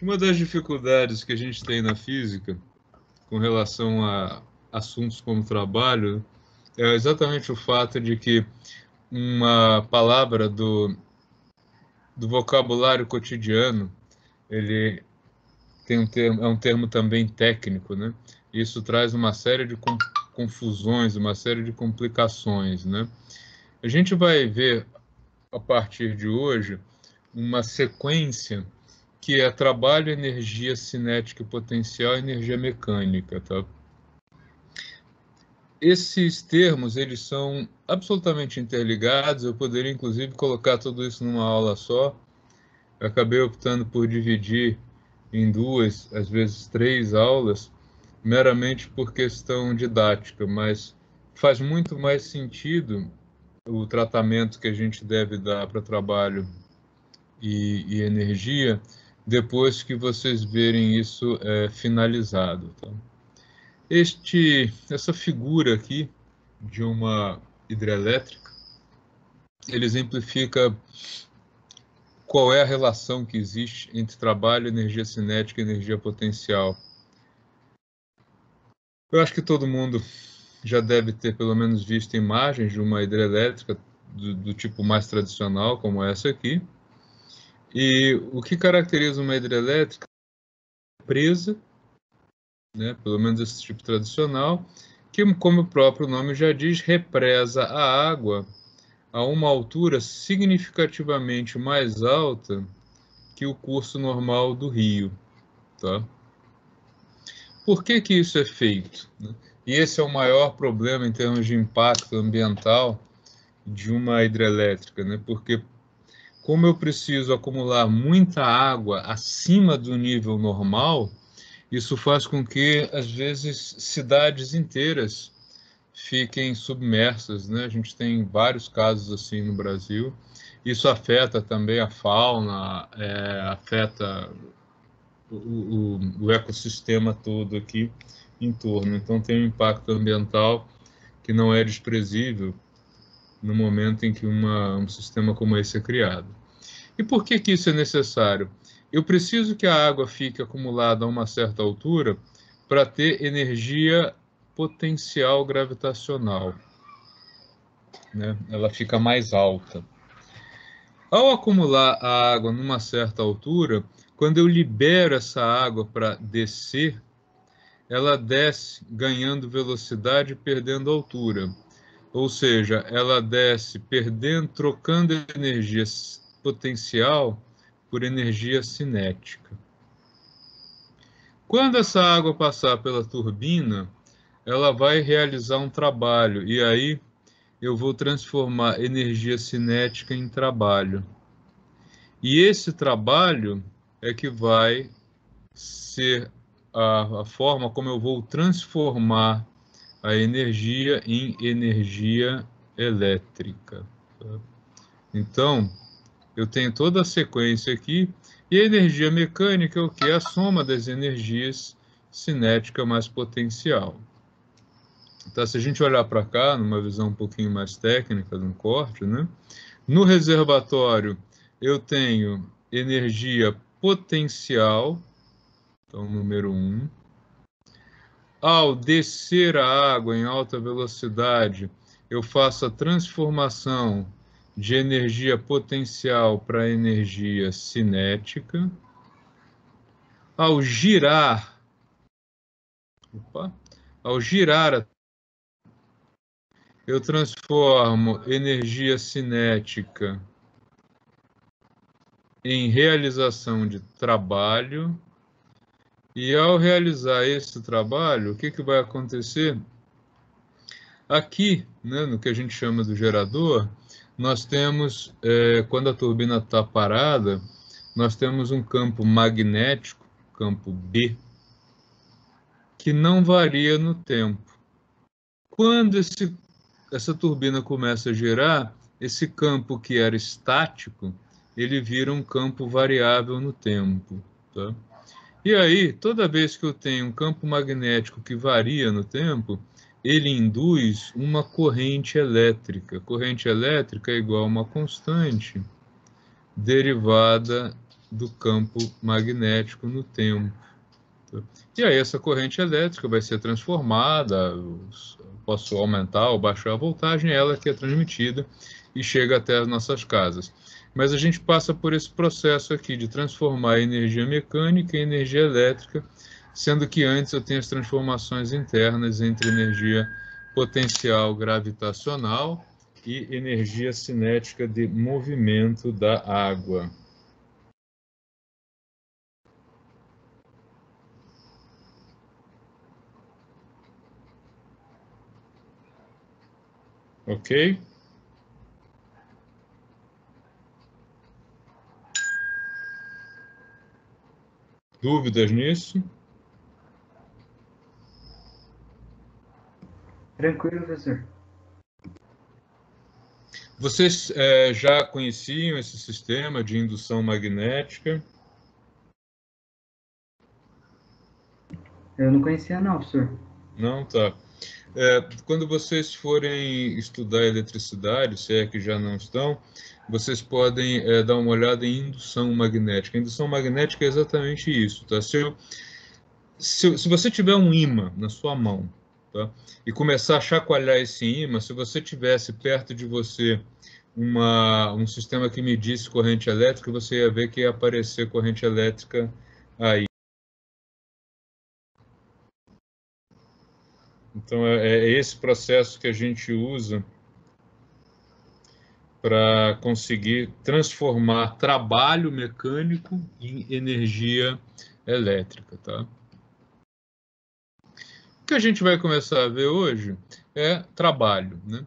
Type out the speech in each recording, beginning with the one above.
Uma das dificuldades que a gente tem na física com relação a assuntos como trabalho é exatamente o fato de que uma palavra do vocabulário cotidiano, ele tem um termo, é um termo também técnico, né? Isso traz uma série de confusões, uma série de complicações, né? A gente vai ver a partir de hoje uma sequência que é trabalho, energia cinética e potencial, energia mecânica, tá? Esses termos, eles são absolutamente interligados, eu poderia inclusive colocar tudo isso numa aula só. Eu acabei optando por dividir em duas, às vezes três aulas, meramente por questão didática, mas faz muito mais sentido o tratamento que a gente deve dar para trabalho e energia depois que vocês verem isso finalizado. Tá? Essa figura aqui de uma hidrelétrica, ele exemplifica qual é a relação que existe entre trabalho, energia cinética e energia potencial. Eu acho que todo mundo já deve ter pelo menos visto imagens de uma hidrelétrica do tipo mais tradicional, como essa aqui. E o que caracteriza uma hidrelétrica é a presa, né, pelo menos esse tipo tradicional, que, como o próprio nome já diz, represa a água a uma altura significativamente mais alta que o curso normal do rio. Tá? Por que que isso é feito? E esse é o maior problema em termos de impacto ambiental de uma hidrelétrica, né? Porque como eu preciso acumular muita água acima do nível normal, isso faz com que, às vezes, cidades inteiras fiquem submersas, né? A gente tem vários casos assim no Brasil. Isso afeta também a fauna, afeta o ecossistema todo aqui em torno. Então tem um impacto ambiental que não é desprezível no momento em que um sistema como esse é criado. E por que que isso é necessário? Eu preciso que a água fique acumulada a uma certa altura para ter energia potencial gravitacional, né? Ela fica mais alta. Ao acumular a água numa certa altura, quando eu libero essa água para descer, ela desce ganhando velocidade e perdendo altura. Ou seja, ela desce perdendo, trocando energia potencial por energia cinética. Quando essa água passar pela turbina, ela vai realizar um trabalho e aí eu vou transformar energia cinética em trabalho. E esse trabalho é que vai ser a forma como eu vou transformar a energia em energia elétrica. Tá? Então, eu tenho toda a sequência aqui, e a energia mecânica é o que? É a soma das energias cinética mais potencial. Então, se a gente olhar para cá, numa visão um pouquinho mais técnica, de um corte, né? No reservatório, eu tenho energia potencial, então, número 1. Ao descer a água em alta velocidade, eu faço a transformação de energia potencial para energia cinética. Ao girar, opa, ao girar, eu transformo energia cinética em realização de trabalho. E ao realizar esse trabalho, o que que vai acontecer? Aqui, né, no que a gente chama do gerador, nós temos, quando a turbina está parada, nós temos um campo magnético, campo B, que não varia no tempo. Quando essa turbina começa a girar, esse campo que era estático, ele vira um campo variável no tempo. Tá? E aí, toda vez que eu tenho um campo magnético que varia no tempo, ele induz uma corrente elétrica. Corrente elétrica é igual a uma constante derivada do campo magnético no tempo. E aí essa corrente elétrica vai ser transformada, posso aumentar ou baixar a voltagem, ela que é transmitida e chega até as nossas casas. Mas a gente passa por esse processo aqui de transformar a energia mecânica em energia elétrica, sendo que antes eu tenho as transformações internas entre energia potencial gravitacional e energia cinética de movimento da água. Ok? Dúvidas nisso? Tranquilo, professor. Vocês já conheciam esse sistema de indução magnética? Eu não conhecia não, professor. Não? Tá. Quando vocês forem estudar eletricidade, se é que já não estão, vocês podem dar uma olhada em indução magnética. A indução magnética é exatamente isso, tá? Se você tiver um ímã na sua mão, tá? E começar a chacoalhar esse ímã, se você tivesse perto de você um sistema que medisse corrente elétrica, você ia ver que ia aparecer corrente elétrica aí. Então, é esse processo que a gente usa para conseguir transformar trabalho mecânico em energia elétrica, tá? O que a gente vai começar a ver hoje é trabalho, né?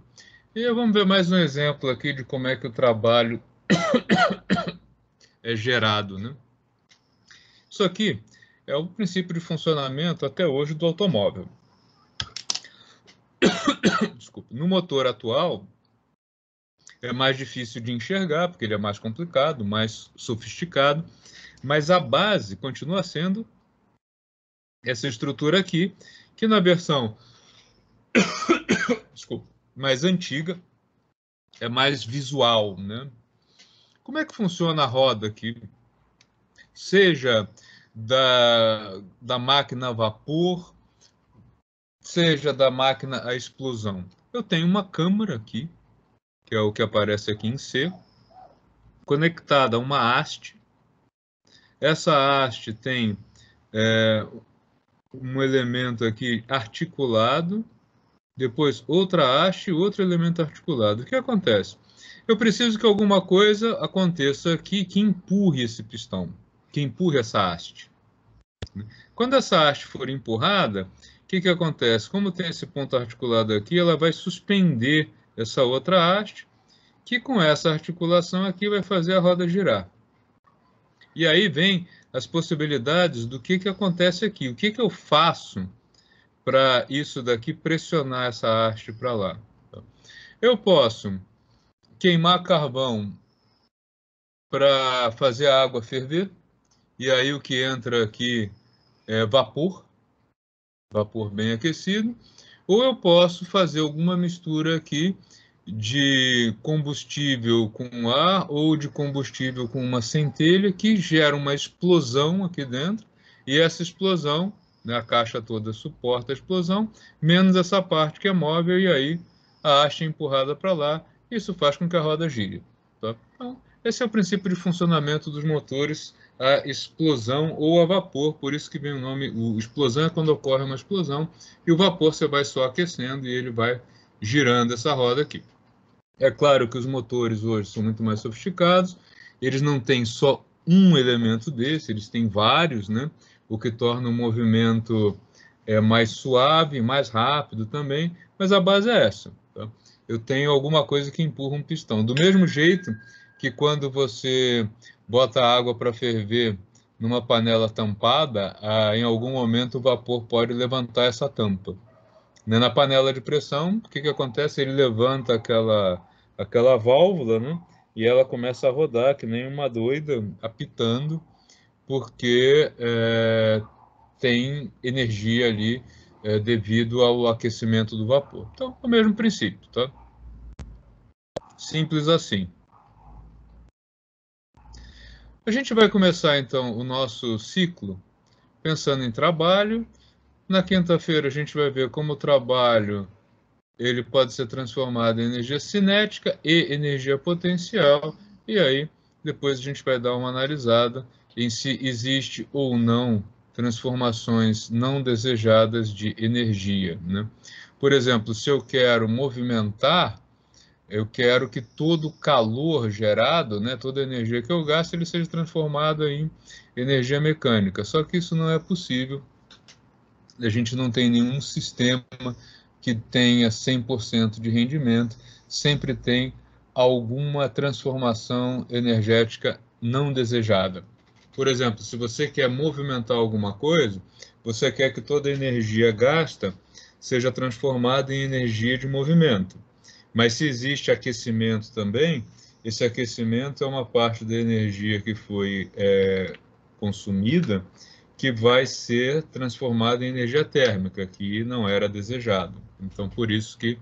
E vamos ver mais um exemplo aqui de como é que o trabalho é gerado, né? Isso aqui é o princípio de funcionamento até hoje do automóvel. Desculpa. No motor atual, é mais difícil de enxergar, porque ele é mais complicado, mais sofisticado, mas a base continua sendo essa estrutura aqui, que na versão desculpa, mais antiga é mais visual, né? Como é que funciona a roda aqui? Seja da máquina a vapor, seja da máquina a explosão. Eu tenho uma câmara aqui, que é o que aparece aqui em C, conectada a uma haste. Essa haste tem um elemento aqui articulado, depois outra haste e outro elemento articulado. O que acontece? Eu preciso que alguma coisa aconteça aqui que empurre esse pistão, que empurre essa haste. Quando essa haste for empurrada, o que acontece? Como tem esse ponto articulado aqui, ela vai suspender essa outra haste, que com essa articulação aqui vai fazer a roda girar. E aí vem as possibilidades do que acontece aqui. O que eu faço para isso daqui pressionar essa haste para lá? Eu posso queimar carvão para fazer a água ferver, e aí o que entra aqui é vapor bem aquecido, ou eu posso fazer alguma mistura aqui de combustível com ar ou de combustível com uma centelha que gera uma explosão aqui dentro, e essa explosão, né, a caixa toda suporta a explosão, menos essa parte que é móvel, e aí a haste é empurrada para lá, isso faz com que a roda gire. Tá? Então, esse é o princípio de funcionamento dos motores a explosão ou a vapor, por isso que vem o nome, explosão é quando ocorre uma explosão, e o vapor você vai só aquecendo e ele vai girando essa roda aqui. É claro que os motores hoje são muito mais sofisticados, eles não têm só um elemento desse, eles têm vários, né? O que torna o movimento mais suave, mais rápido também, mas a base é essa. Tá? Eu tenho alguma coisa que empurra um pistão. Do mesmo jeito que quando você bota água para ferver numa panela tampada, em algum momento o vapor pode levantar essa tampa. Na panela de pressão, o que acontece? Ele levanta aquela válvula, né? E ela começa a rodar que nem uma doida, apitando, porque tem energia ali devido ao aquecimento do vapor. Então, é o mesmo princípio, tá? Simples assim. A gente vai começar, então, o nosso ciclo pensando em trabalho. Na quinta-feira, a gente vai ver como o trabalho ele pode ser transformado em energia cinética e energia potencial. E aí, depois a gente vai dar uma analisada em se existe ou não transformações não desejadas de energia, né? Por exemplo, se eu quero movimentar, eu quero que todo o calor gerado, né, toda a energia que eu gasto, ele seja transformado em energia mecânica. Só que isso não é possível. A gente não tem nenhum sistema que tenha 100% de rendimento. Sempre tem alguma transformação energética não desejada. Por exemplo, se você quer movimentar alguma coisa, você quer que toda a energia gasta seja transformada em energia de movimento. Mas se existe aquecimento também, esse aquecimento é uma parte da energia que foi consumida que vai ser transformada em energia térmica, que não era desejado. Então, por isso que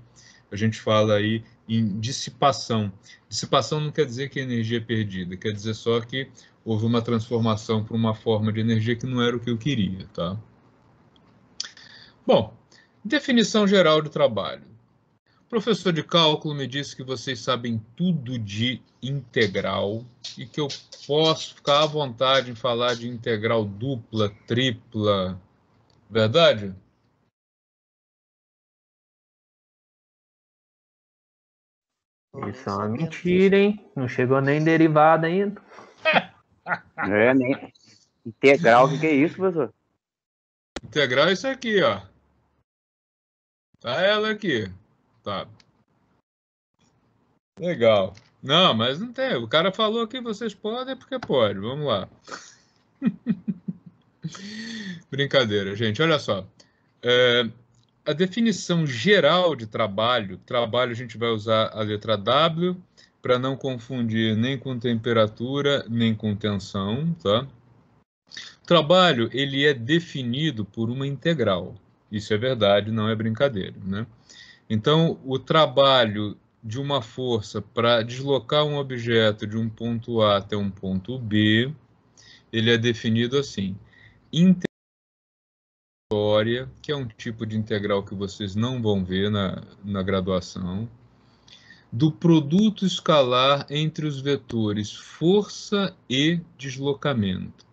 a gente fala aí em dissipação. Dissipação não quer dizer que a energia é perdida, quer dizer só que houve uma transformação para uma forma de energia que não era o que eu queria, tá? Bom, definição geral de trabalho. O professor de cálculo me disse que vocês sabem tudo de integral e que eu posso ficar à vontade em falar de integral dupla, tripla. Verdade? Isso é uma mentira, hein? Não chegou nem derivada ainda. Nem integral, o que é isso, professor? Integral é isso aqui, ó. Tá ela aqui. Tá. Legal. Não, mas não tem. O cara falou que vocês podem porque pode. Vamos lá. Brincadeira, gente. Olha só. A definição geral de trabalho, trabalho a gente vai usar a letra W para não confundir nem com temperatura, nem com tensão, tá? Trabalho, ele é definido por uma integral. Isso é verdade, não é brincadeira, né? Então, o trabalho de uma força para deslocar um objeto de um ponto A até um ponto B, ele é definido assim: integratória, que é um tipo de integral que vocês não vão ver na graduação, do produto escalar entre os vetores força e deslocamento.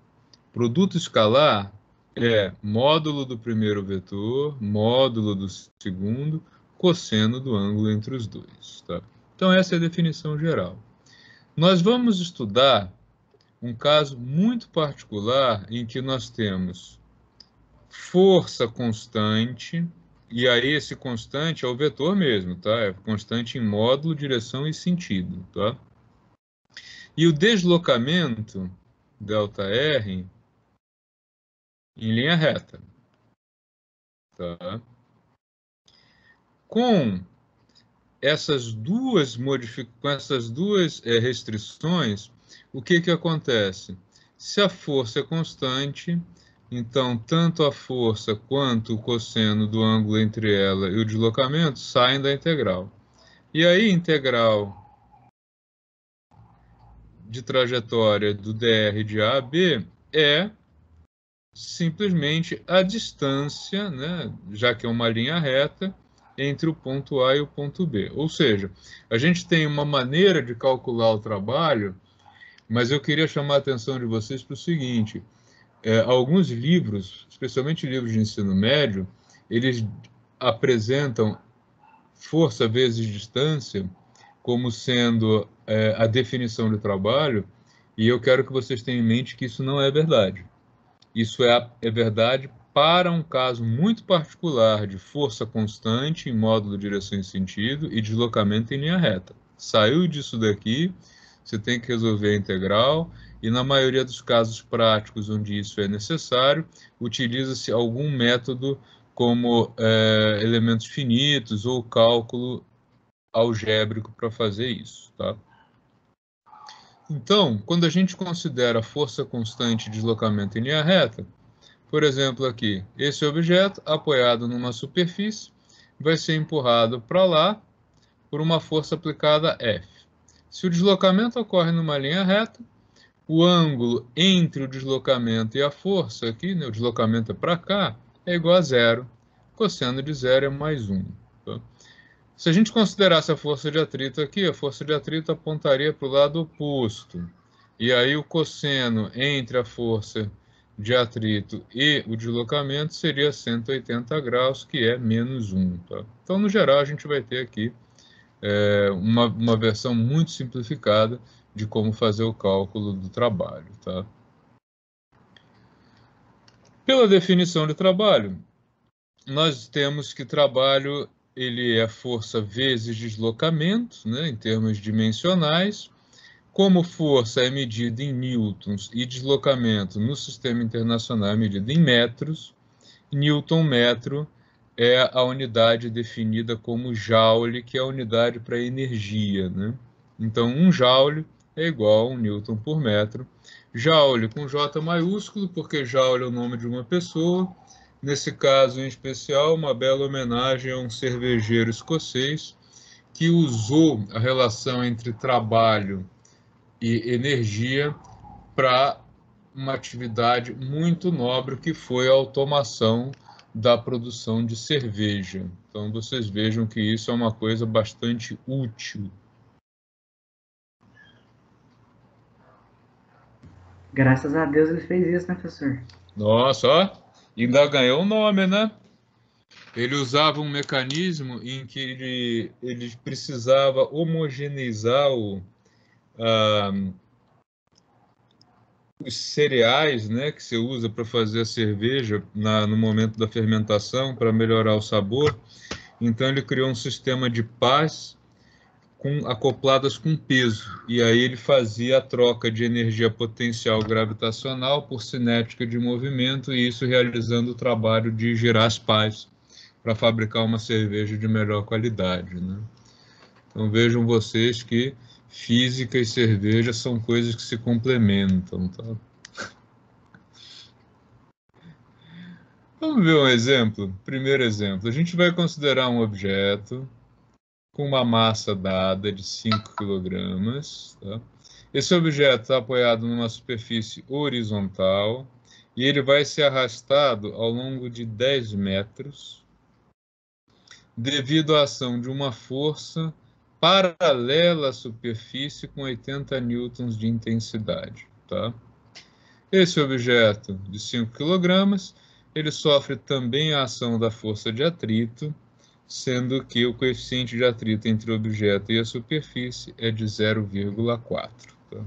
Produto escalar é módulo do primeiro vetor, módulo do segundo, cosseno do ângulo entre os dois. Tá? Então, essa é a definição geral. Nós vamos estudar um caso muito particular em que nós temos força constante, e aí esse constante é o vetor mesmo, tá? É constante em módulo, direção e sentido, tá? E o deslocamento, ΔR, em linha reta, tá? Com essas duas restrições, o que acontece? Se a força é constante, então tanto a força quanto o cosseno do ângulo entre ela e o deslocamento saem da integral. E aí, integral de trajetória do dr de A a B é simplesmente a distância, né, já que é uma linha reta, entre o ponto A e o ponto B. Ou seja, a gente tem uma maneira de calcular o trabalho, mas eu queria chamar a atenção de vocês para o seguinte: alguns livros, especialmente livros de ensino médio, eles apresentam força vezes distância como sendo a definição de trabalho, e eu quero que vocês tenham em mente que isso não é verdade. Isso é verdade para um caso muito particular de força constante em módulo direção e sentido e deslocamento em linha reta. Saiu disso daqui, você tem que resolver a integral, e na maioria dos casos práticos onde isso é necessário, utiliza-se algum método como elementos finitos ou cálculo algébrico para fazer isso, tá? Então, quando a gente considera força constante e deslocamento em linha reta, por exemplo aqui, esse objeto apoiado numa superfície vai ser empurrado para lá por uma força aplicada F. Se o deslocamento ocorre numa linha reta, o ângulo entre o deslocamento e a força aqui, né, o deslocamento é para cá, é igual a zero. Cosseno de zero é mais 1. Tá? Se a gente considerasse a força de atrito aqui, a força de atrito apontaria para o lado oposto. E aí o cosseno entre a força de atrito e o deslocamento seria 180 graus, que é menos 1. Tá? Então, no geral, a gente vai ter aqui uma versão muito simplificada de como fazer o cálculo do trabalho. Tá? Pela definição de trabalho, nós temos que trabalho ele é força vezes deslocamento, né, em termos dimensionais. Como força é medida em newtons e deslocamento no sistema internacional é medida em metros, newton-metro é a unidade definida como joule, que é a unidade para energia, né? Então, 1 joule é igual a 1 newton por metro. Joule com J maiúsculo, porque joule é o nome de uma pessoa. Nesse caso em especial, uma bela homenagem a um cervejeiro escocês que usou a relação entre trabalho e energia para uma atividade muito nobre que foi a automação da produção de cerveja. Então vocês vejam que isso é uma coisa bastante útil. Graças a Deus ele fez isso, né, professor? Nossa, ó, ainda ganhou um nome, né? Ele usava um mecanismo em que ele precisava homogeneizar os cereais, né, que você usa para fazer a cerveja no momento da fermentação para melhorar o sabor. Então ele criou um sistema de pás acopladas com peso. E aí ele fazia a troca de energia potencial gravitacional por cinética de movimento, e isso realizando o trabalho de girar as pás para fabricar uma cerveja de melhor qualidade, né? Então vejam vocês que física e cerveja são coisas que se complementam, tá? Vamos ver um exemplo? Primeiro exemplo, a gente vai considerar um objeto com uma massa dada de 5 kg. Tá? Esse objeto está apoiado numa superfície horizontal e ele vai ser arrastado ao longo de 10 metros devido à ação de uma força paralela à superfície com 80 newtons de intensidade. Tá? Esse objeto de 5 kg, ele sofre também a ação da força de atrito, sendo que o coeficiente de atrito entre o objeto e a superfície é de 0,4. Tá?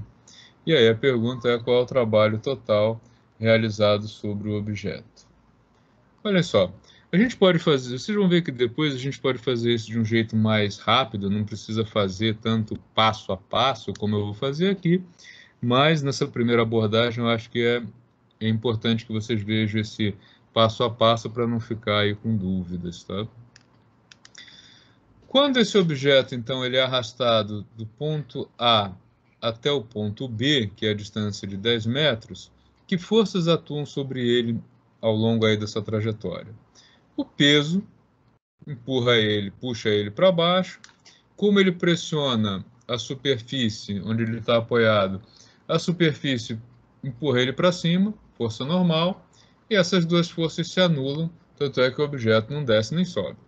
E aí a pergunta é qual é o trabalho total realizado sobre o objeto. Olha só, a gente pode fazer, vocês vão ver que depois a gente pode fazer isso de um jeito mais rápido, não precisa fazer tanto passo a passo como eu vou fazer aqui, mas nessa primeira abordagem eu acho que é importante que vocês vejam esse passo a passo para não ficar aí com dúvidas, tá? Quando esse objeto, então, ele é arrastado do ponto A até o ponto B, que é a distância de 10 metros, que forças atuam sobre ele ao longo aí dessa trajetória? O peso empurra ele, puxa ele para baixo. Como ele pressiona a superfície onde ele está apoiado, a superfície empurra ele para cima, força normal, e essas duas forças se anulam, tanto é que o objeto não desce nem sobe.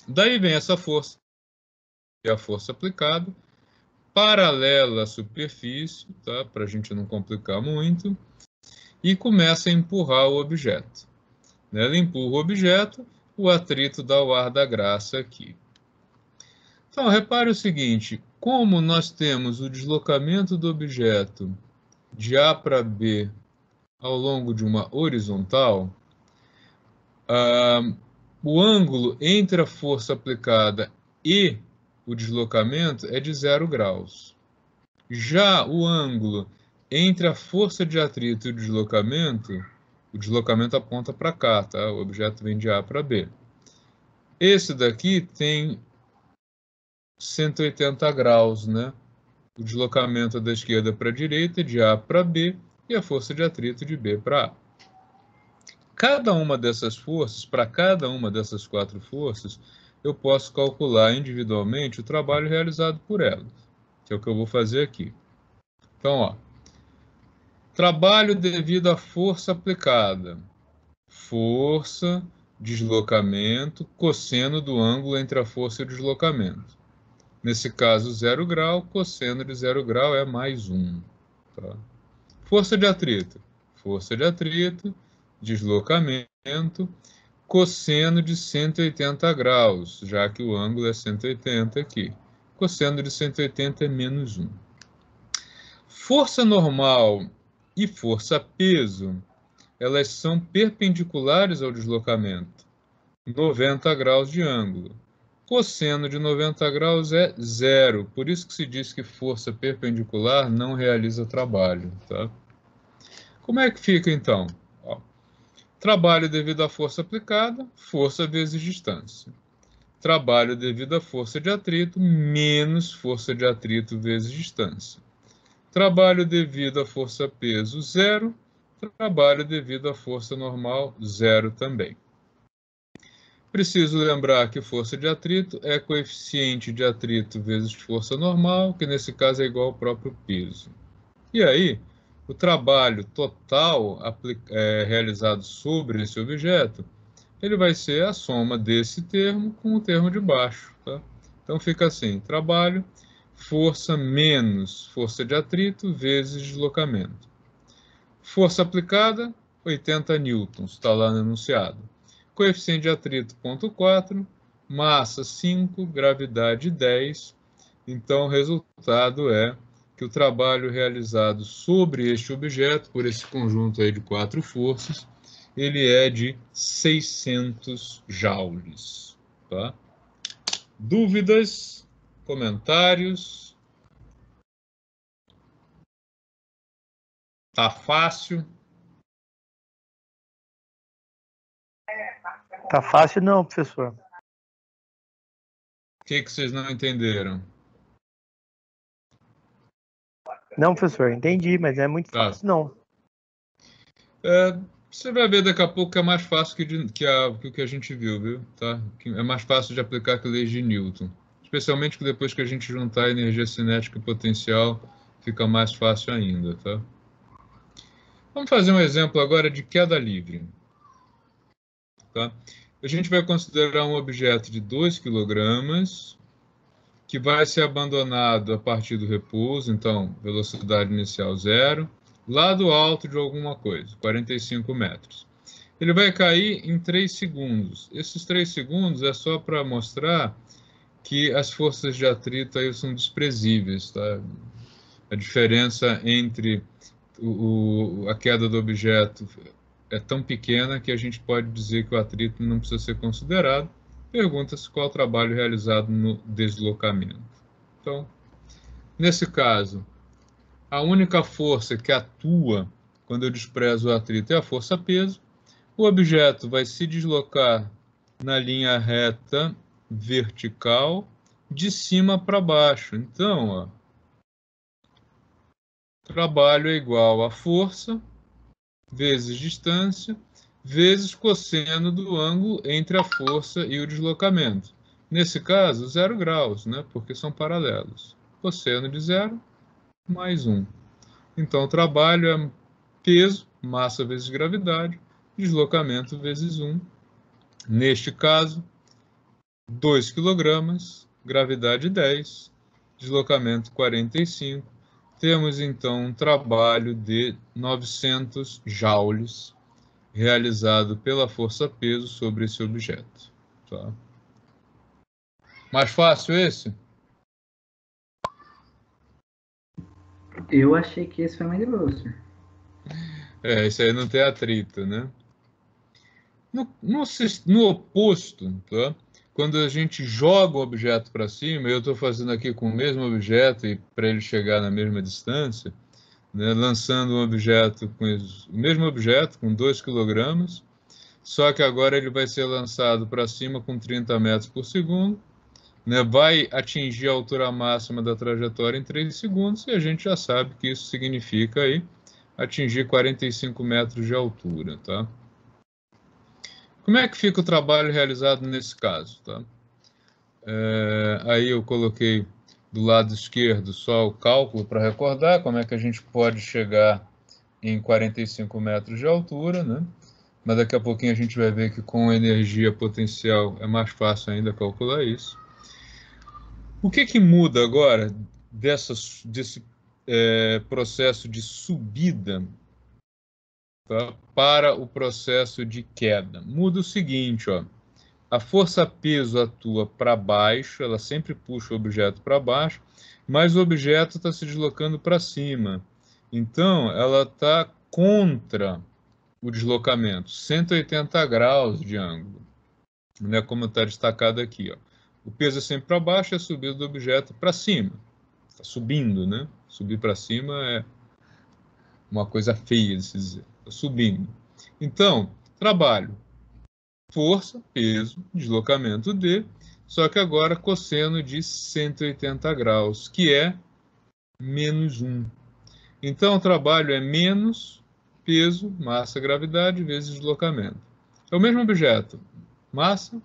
Daí vem essa força, que é a força aplicada, paralela à superfície, tá? Para a gente não complicar muito, e começa a empurrar o objeto. Ela empurra o objeto, o atrito dá o ar da graça aqui. Então, repare o seguinte, como nós temos o deslocamento do objeto de A para B ao longo de uma horizontal, o ângulo entre a força aplicada e o deslocamento é de 0 graus. Já o ângulo entre a força de atrito e o deslocamento aponta para cá, tá? O objeto vem de A para B. Esse daqui tem 180 graus, né? O deslocamento da esquerda para a direita, de A para B, e a força de atrito de B para A. Cada uma dessas forças, para cada uma dessas 4 forças, eu posso calcular individualmente o trabalho realizado por elas, que é o que eu vou fazer aqui. Então, ó, Trabalho devido à força aplicada. Força, deslocamento, cosseno do ângulo entre a força e o deslocamento. Nesse caso, 0 grau, cosseno de 0 grau é mais 1. Tá? Força de atrito. Força de atrito, deslocamento, cosseno de 180 graus, já que o ângulo é 180 aqui. Cosseno de 180 é menos 1. Força normal e força peso, elas são perpendiculares ao deslocamento, 90 graus de ângulo. Cosseno de 90 graus é 0, por isso que se diz que força perpendicular não realiza trabalho. Tá? Como é que fica então? Ó, trabalho devido à força aplicada, força vezes distância. Trabalho devido à força de atrito, menos força de atrito vezes distância. Trabalho devido à força-peso, 0. Trabalho devido à força normal, 0 também. Preciso lembrar que força de atrito é coeficiente de atrito vezes força normal, que nesse caso é igual ao próprio peso. E aí, o trabalho total realizado sobre esse objeto, ele vai ser a soma desse termo com o termo de baixo. Tá? Então fica assim, trabalho, força menos força de atrito vezes deslocamento. Força aplicada, 80 newtons, está lá no enunciado. Coeficiente de atrito, 0,4, massa 5, gravidade 10. Então o resultado é que o trabalho realizado sobre este objeto, por esse conjunto aí de 4 forças, ele é de 600 joules. Tá? Dúvidas? Comentários? Tá fácil? Tá fácil não, professor. O que vocês não entenderam? Não, professor, entendi, mas é muito Tá. fácil não. Você vai ver daqui a pouco que é mais fácil que o que a gente viu, viu? Tá? É mais fácil de aplicar que leis de Newton. Especialmente que depois que a gente juntar a energia cinética e potencial, fica mais fácil ainda, tá? Vamos fazer um exemplo agora de queda livre. Tá? A gente vai considerar um objeto de 2 kg que vai ser abandonado a partir do repouso, então velocidade inicial 0, lado alto de alguma coisa, 45 metros. Ele vai cair em 3 segundos. Esses 3 segundos é só para mostrar que as forças de atrito aí são desprezíveis. Tá? A diferença entre a queda do objeto é tão pequena que a gente pode dizer que o atrito não precisa ser considerado. Pergunta-se qual o trabalho realizado no deslocamento. Então, nesse caso, a única força que atua quando eu desprezo o atrito é a força-peso. O objeto vai se deslocar na linha reta vertical de cima para baixo. Então, ó, trabalho é igual a força vezes distância vezes cosseno do ângulo entre a força e o deslocamento. Nesse caso, 0 graus, né? Porque são paralelos. Cosseno de 0 mais 1. Então, o trabalho é peso, massa vezes gravidade, deslocamento vezes 1. Neste caso, 2 kg, gravidade 10, deslocamento 45. Temos, então, um trabalho de 900 joules realizado pela força-peso sobre esse objeto. Tá? Mais fácil esse? Eu achei que esse foi mais de boa, senhor. Esse aí não tem atrito, né? No oposto, tá? Quando a gente joga o objeto para cima, eu estou fazendo aqui com o mesmo objeto e para ele chegar na mesma distância, né, lançando um objeto com o mesmo objeto, com 2 kg, só que agora ele vai ser lançado para cima com 30 metros por segundo, né, vai atingir a altura máxima da trajetória em 3 segundos, e a gente já sabe que isso significa aí atingir 45 metros de altura, tá? Como é que fica o trabalho realizado nesse caso, tá? Aí eu coloquei do lado esquerdo só o cálculo para recordar como é que a gente pode chegar em 45 metros de altura, né? Mas daqui a pouquinho a gente vai ver que com energia potencial é mais fácil ainda calcular isso. O que que muda agora desse processo de subida, tá, para o processo de queda? Muda o seguinte, ó. A força-peso atua para baixo, ela sempre puxa o objeto para baixo, mas o objeto está se deslocando para cima. Então, ela está contra o deslocamento, 180 graus de ângulo, né, como está destacado aqui. Ó. O peso é sempre para baixo e a subida do objeto para cima. Está subindo, né? Subir para cima é uma coisa feia de se dizer. Está subindo. Então, trabalho. Força, peso, deslocamento D, só que agora cosseno de 180 graus, que é menos 1. Então, o trabalho é menos peso, massa, gravidade, vezes deslocamento. É o mesmo objeto. Massa,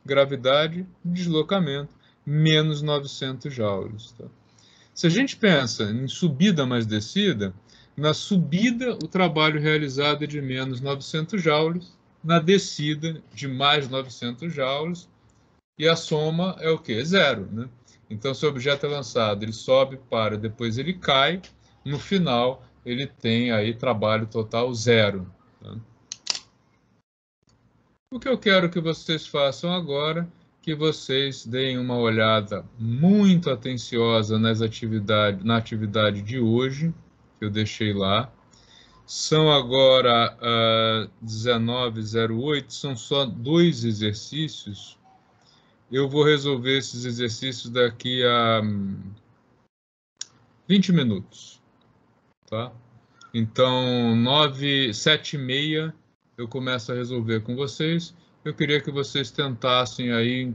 gravidade, deslocamento, menos 900 joules. Tá? Se a gente pensa em subida mais descida, na subida o trabalho realizado é de menos 900 joules, na descida de mais 900 joules, e a soma é o quê? Zero, né? Então, se o objeto é lançado, ele sobe, para, depois ele cai, no final ele tem aí trabalho total zero. Tá? O que eu quero que vocês façam agora, que vocês deem uma olhada muito atenciosa na atividade de hoje, que eu deixei lá. São agora 19h08, são só 2 exercícios. Eu vou resolver esses exercícios daqui a 20 minutos. Tá? Então, 7h30 eu começo a resolver com vocês. Eu queria que vocês tentassem aí,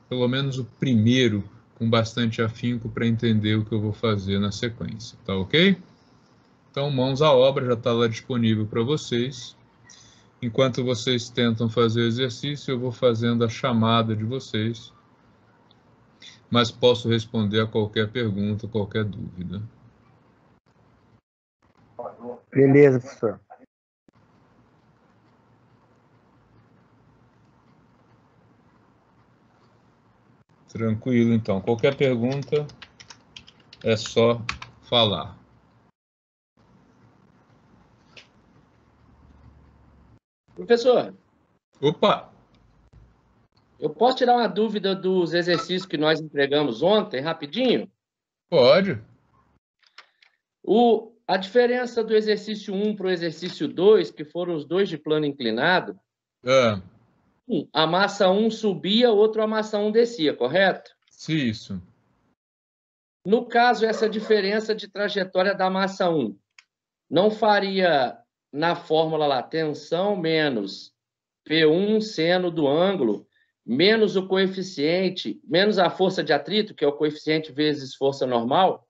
pelo menos o primeiro, com bastante afinco para entender o que eu vou fazer na sequência. Tá ok? Então, mãos à obra, já está lá disponível para vocês. Enquanto vocês tentam fazer o exercício, eu vou fazendo a chamada de vocês, mas posso responder a qualquer pergunta, qualquer dúvida. Beleza, professor. Tranquilo, então. Qualquer pergunta é só falar. Professor, Opa! eu posso tirar uma dúvida dos exercícios que nós entregamos ontem, rapidinho? Pode. A diferença do exercício 1 para o exercício 2, que foram os dois de plano inclinado, a massa 1 subia, outro a massa 1 descia, correto? Sim, isso. No caso, essa diferença de trajetória da massa 1 não faria na fórmula lá tensão menos P1 seno do ângulo, menos o coeficiente, menos a força de atrito, que é o coeficiente vezes força normal?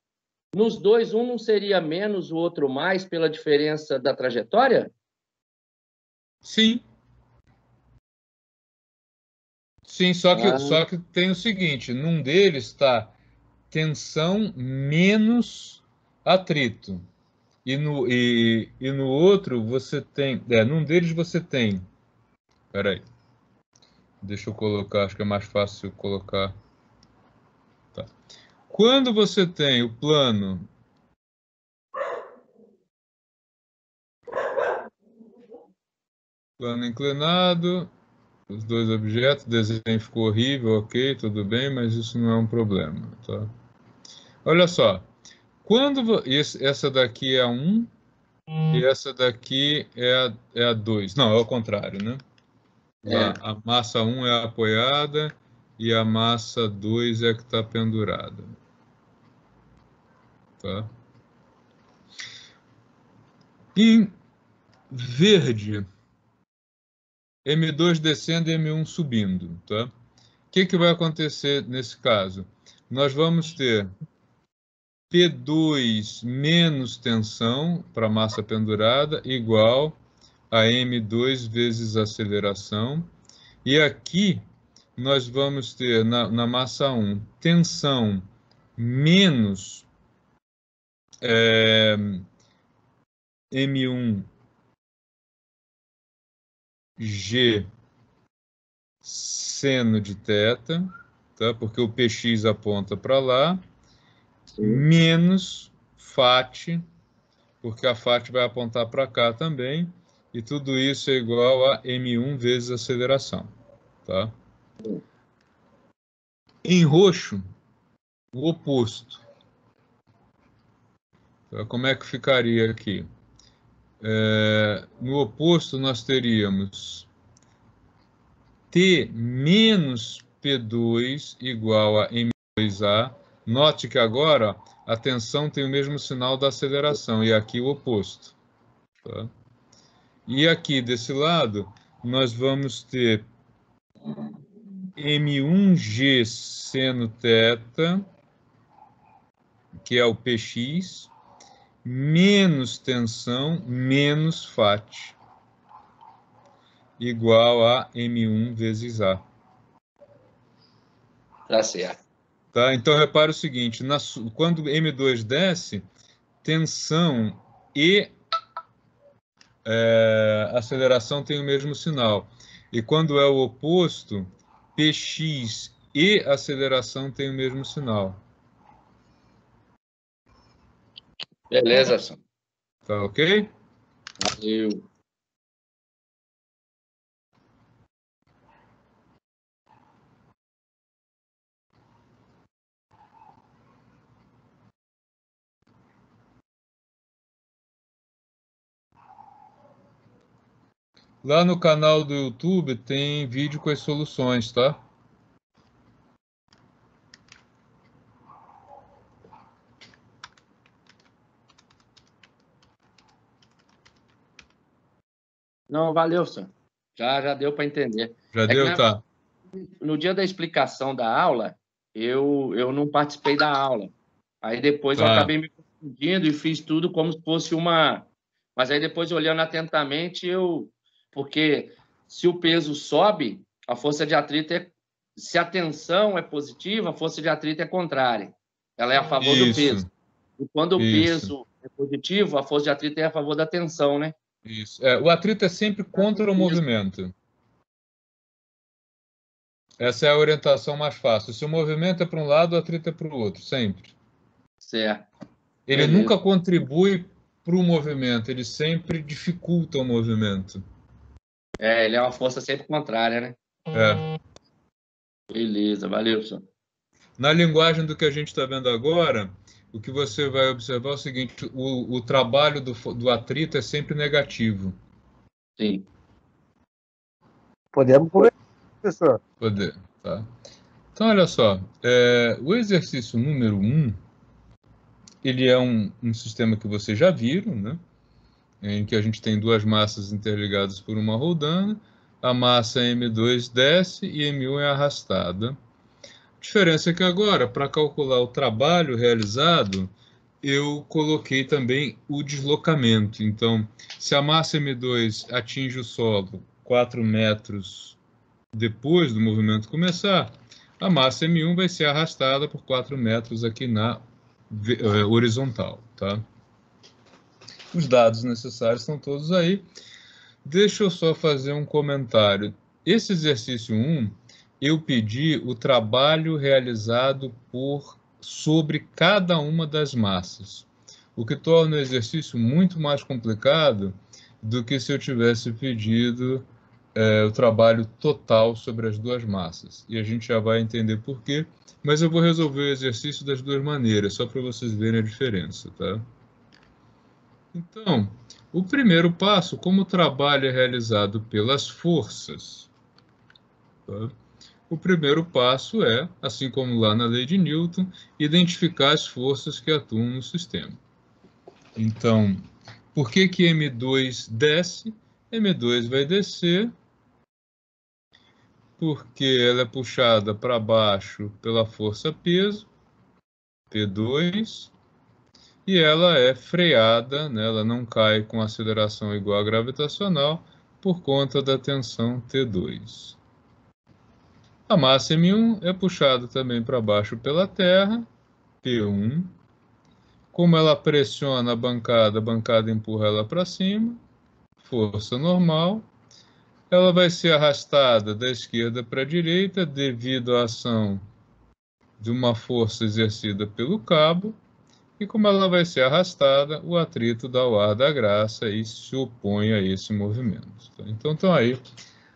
Nos dois, um não seria menos, o outro mais, pela diferença da trajetória? Sim. Sim, só que tem o seguinte, num deles está tensão menos atrito. E no outro você tem... num deles você tem... Espera aí. Deixa eu colocar, acho que é mais fácil colocar. Tá. Quando você tem o plano inclinado, os dois objetos, o desenho ficou horrível, ok, tudo bem, mas isso não é um problema. Tá? Olha só, essa daqui é a 1 e essa daqui é a 2. Não, é o contrário, né? A massa 1 é apoiada e a massa 2 é que está pendurada. Tá? Em verde, M2 descendo e M1 subindo. Tá? O que vai acontecer nesse caso? Nós vamos ter P2 menos tensão para a massa pendurada igual a M2 vezes aceleração. E aqui nós vamos ter na massa 1 tensão menos M1G seno de θ, tá? Porque o PX aponta para lá, menos FAT, porque a FAT vai apontar para cá também, e tudo isso é igual a M1 vezes aceleração, tá? Em roxo, o oposto. Então, como é que ficaria aqui? No oposto, nós teríamos T menos P2 igual a M2A. Note que agora a tensão tem o mesmo sinal da aceleração, e aqui o oposto. Tá? E aqui desse lado, nós vamos ter M1G seno θ, que é o PX, menos tensão, menos FAT, igual a M1 vezes A. Tá certo. Tá? Então, repare o seguinte, quando M2 desce, tensão e aceleração tem o mesmo sinal. E quando é o oposto, PX e aceleração tem o mesmo sinal. Beleza, Sam. Tá ok? Valeu. Lá no canal do YouTube tem vídeo com as soluções, tá? Não, valeu, Sam. Já deu para entender. Já que deu? Tá. no dia da explicação da aula, eu não participei da aula. Aí depois eu Tá. acabei me confundindo e fiz tudo como se fosse uma... Mas aí depois, olhando atentamente, porque se o peso sobe, a força de atrito é... Se a tensão é positiva, a força de atrito é contrária. Ela é a favor do peso. E quando o peso é positivo, a força de atrito é a favor da tensão, né? Isso. O atrito é sempre contra o movimento. Essa é a orientação mais fácil. Se o movimento é para um lado, o atrito é para o outro, sempre. Certo. Ele nunca contribui para o movimento, ele sempre dificulta o movimento. Ele é uma força sempre contrária, né? Beleza, valeu, senhor. Na linguagem do que a gente está vendo agora, o que você vai observar é o seguinte, o trabalho do atrito é sempre negativo. Sim. Podemos começar, professor? Poder, tá? Então, olha só, o exercício número 1, ele é um sistema que vocês já viram, né? Em que a gente tem duas massas interligadas por uma rodana, a massa M2 desce e M1 é arrastada. A diferença é que agora, para calcular o trabalho realizado, eu coloquei também o deslocamento. Então, se a massa M2 atinge o solo 4 metros depois do movimento começar, a massa M1 vai ser arrastada por 4 metros aqui na horizontal, tá? Os dados necessários estão todos aí. Deixa eu só fazer um comentário. Esse exercício 1, eu pedi o trabalho realizado sobre cada uma das massas, o que torna o exercício muito mais complicado do que se eu tivesse pedido o trabalho total sobre as duas massas. E a gente já vai entender por quê, mas eu vou resolver o exercício das duas maneiras, só para vocês verem a diferença, tá? Então, o primeiro passo, como o trabalho é realizado pelas forças, tá? O primeiro passo é, assim como lá na lei de Newton, identificar as forças que atuam no sistema. Então, por que M2 desce? M2 vai descer porque ela é puxada para baixo pela força-peso, P2, e ela é freada, né? Ela não cai com aceleração igual à gravitacional por conta da tensão T2. A massa M1 é puxada também para baixo pela Terra, P1, Como ela pressiona a bancada empurra ela para cima, força normal. Ela vai ser arrastada da esquerda para a direita devido à ação de uma força exercida pelo cabo. E como ela vai ser arrastada, o atrito dá o ar da graça e se opõe a esse movimento. Então estão aí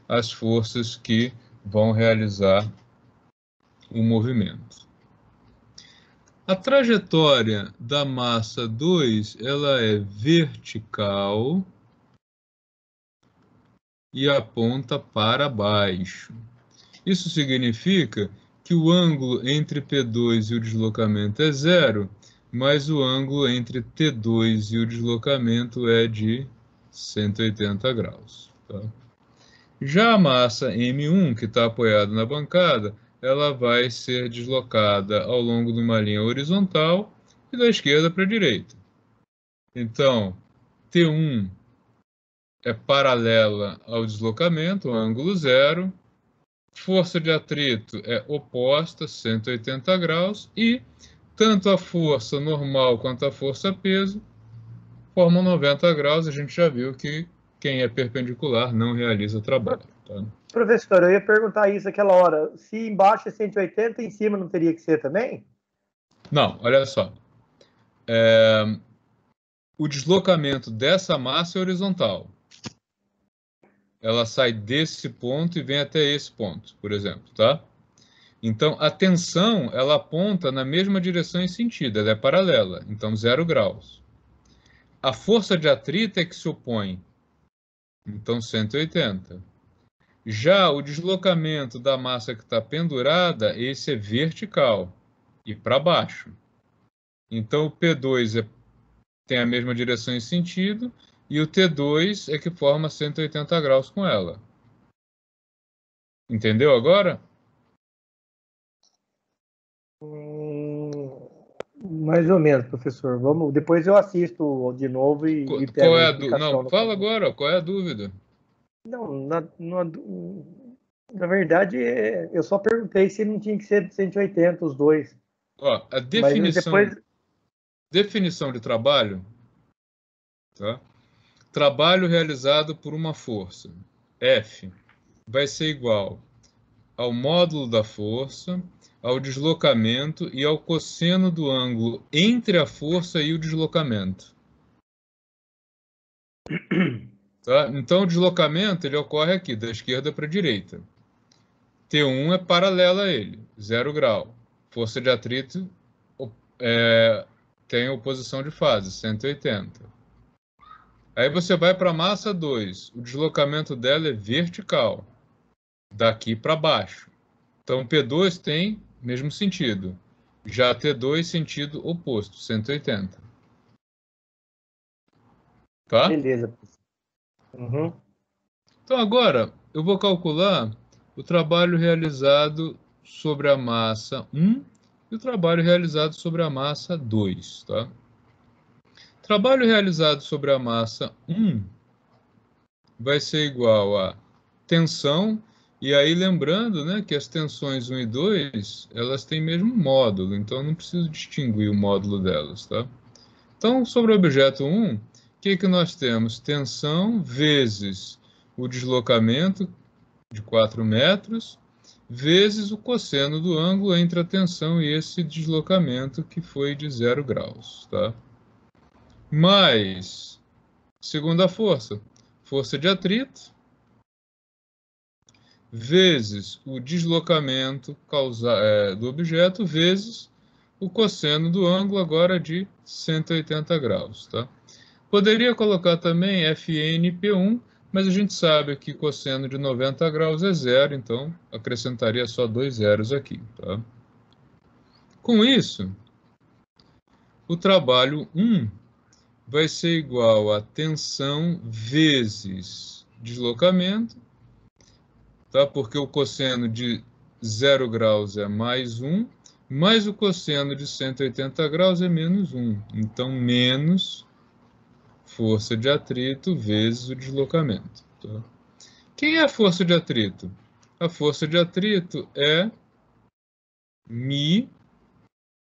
as forças que vão realizar o movimento. A trajetória da massa 2, ela é vertical e aponta para baixo. Isso significa que o ângulo entre P2 e o deslocamento é zero, mas o ângulo entre T2 e o deslocamento é de 180 graus. Tá? Já a massa M1, que está apoiada na bancada, ela vai ser deslocada ao longo de uma linha horizontal e da esquerda para a direita. Então, T1 é paralela ao deslocamento, ângulo zero. Força de atrito é oposta, 180 graus. E tanto a força normal quanto a força peso formam 90 graus. A gente já viu que quem é perpendicular não realiza trabalho. Tá? Professor, eu ia perguntar isso aquela hora. Se embaixo é 180, em cima não teria que ser também? Não, olha só. O deslocamento dessa massa é horizontal. Ela sai desse ponto e vem até esse ponto, por exemplo, tá? Então, a tensão, ela aponta na mesma direção e sentido, ela é paralela, então 0 graus. A força de atrito é que se opõe, então 180. Já o deslocamento da massa que está pendurada, esse é vertical e para baixo. Então, o P2 tem a mesma direção e sentido, e o T2 é que forma 180 graus com ela. Entendeu agora? Mais ou menos, professor. Vamos, depois eu assisto de novo e pego Qual é a a dúvida? explicação. Não, fala agora, qual é a dúvida? Não, na verdade, eu só perguntei se não tinha que ser 180 os dois. Ó, a Mas depois... definição de trabalho, tá? Trabalho realizado por uma força, F, vai ser igual ao módulo da força, ao deslocamento e ao cosseno do ângulo entre a força e o deslocamento. Tá? Então, o deslocamento ele ocorre aqui, da esquerda para a direita. T1 é paralela a ele, 0 grau. Força de atrito tem oposição de fase, 180. Aí você vai para a massa 2. O deslocamento dela é vertical, daqui para baixo. Então, P2 tem mesmo sentido. Já T2, sentido oposto, 180. Tá? Beleza. Uhum. Então, agora, eu vou calcular o trabalho realizado sobre a massa 1 e o trabalho realizado sobre a massa 2. Tá? Trabalho realizado sobre a massa 1 vai ser igual a tensão, e aí lembrando, né, que as tensões 1 e 2, elas têm mesmo módulo, então não preciso distinguir o módulo delas, tá? Então, sobre o objeto 1, o que nós temos? Tensão vezes o deslocamento de 4 metros, vezes o cosseno do ângulo entre a tensão e esse deslocamento, que foi de 0 graus, tá? Mais, segunda força, força de atrito, vezes o deslocamento do objeto, vezes o cosseno do ângulo, agora de 180 graus. Tá? Poderia colocar também FNP1, mas a gente sabe que cosseno de 90 graus é zero, então acrescentaria só 2 zeros aqui. Tá? Com isso, o trabalho 1 vai ser igual a tensão vezes deslocamento, tá? Porque o cosseno de 0 graus é mais 1, mais o cosseno de 180 graus é menos 1. Então, menos força de atrito vezes o deslocamento. Tá? Quem é a força de atrito? A força de atrito é μ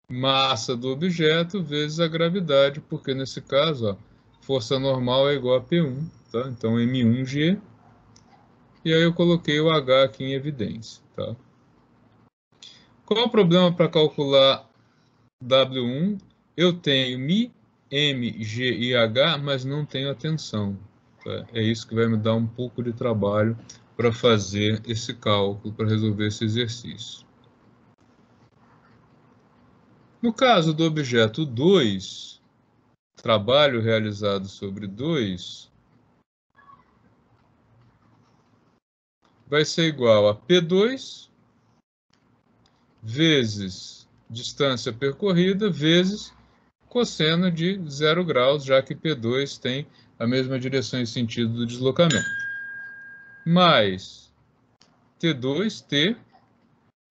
massa do objeto vezes a gravidade, porque nesse caso, ó, força normal é igual a P1, tá? Então, M1G. E aí eu coloquei o H aqui em evidência, tá? Qual é o problema para calcular W1? Eu tenho Mi, M, G e H, mas não tenho a tensão. Tá? É isso que vai me dar um pouco de trabalho para fazer esse cálculo, para resolver esse exercício. No caso do objeto 2, trabalho realizado sobre 2, vai ser igual a P2 vezes distância percorrida vezes cosseno de 0 graus, já que P2 tem a mesma direção e sentido do deslocamento. Mais T2T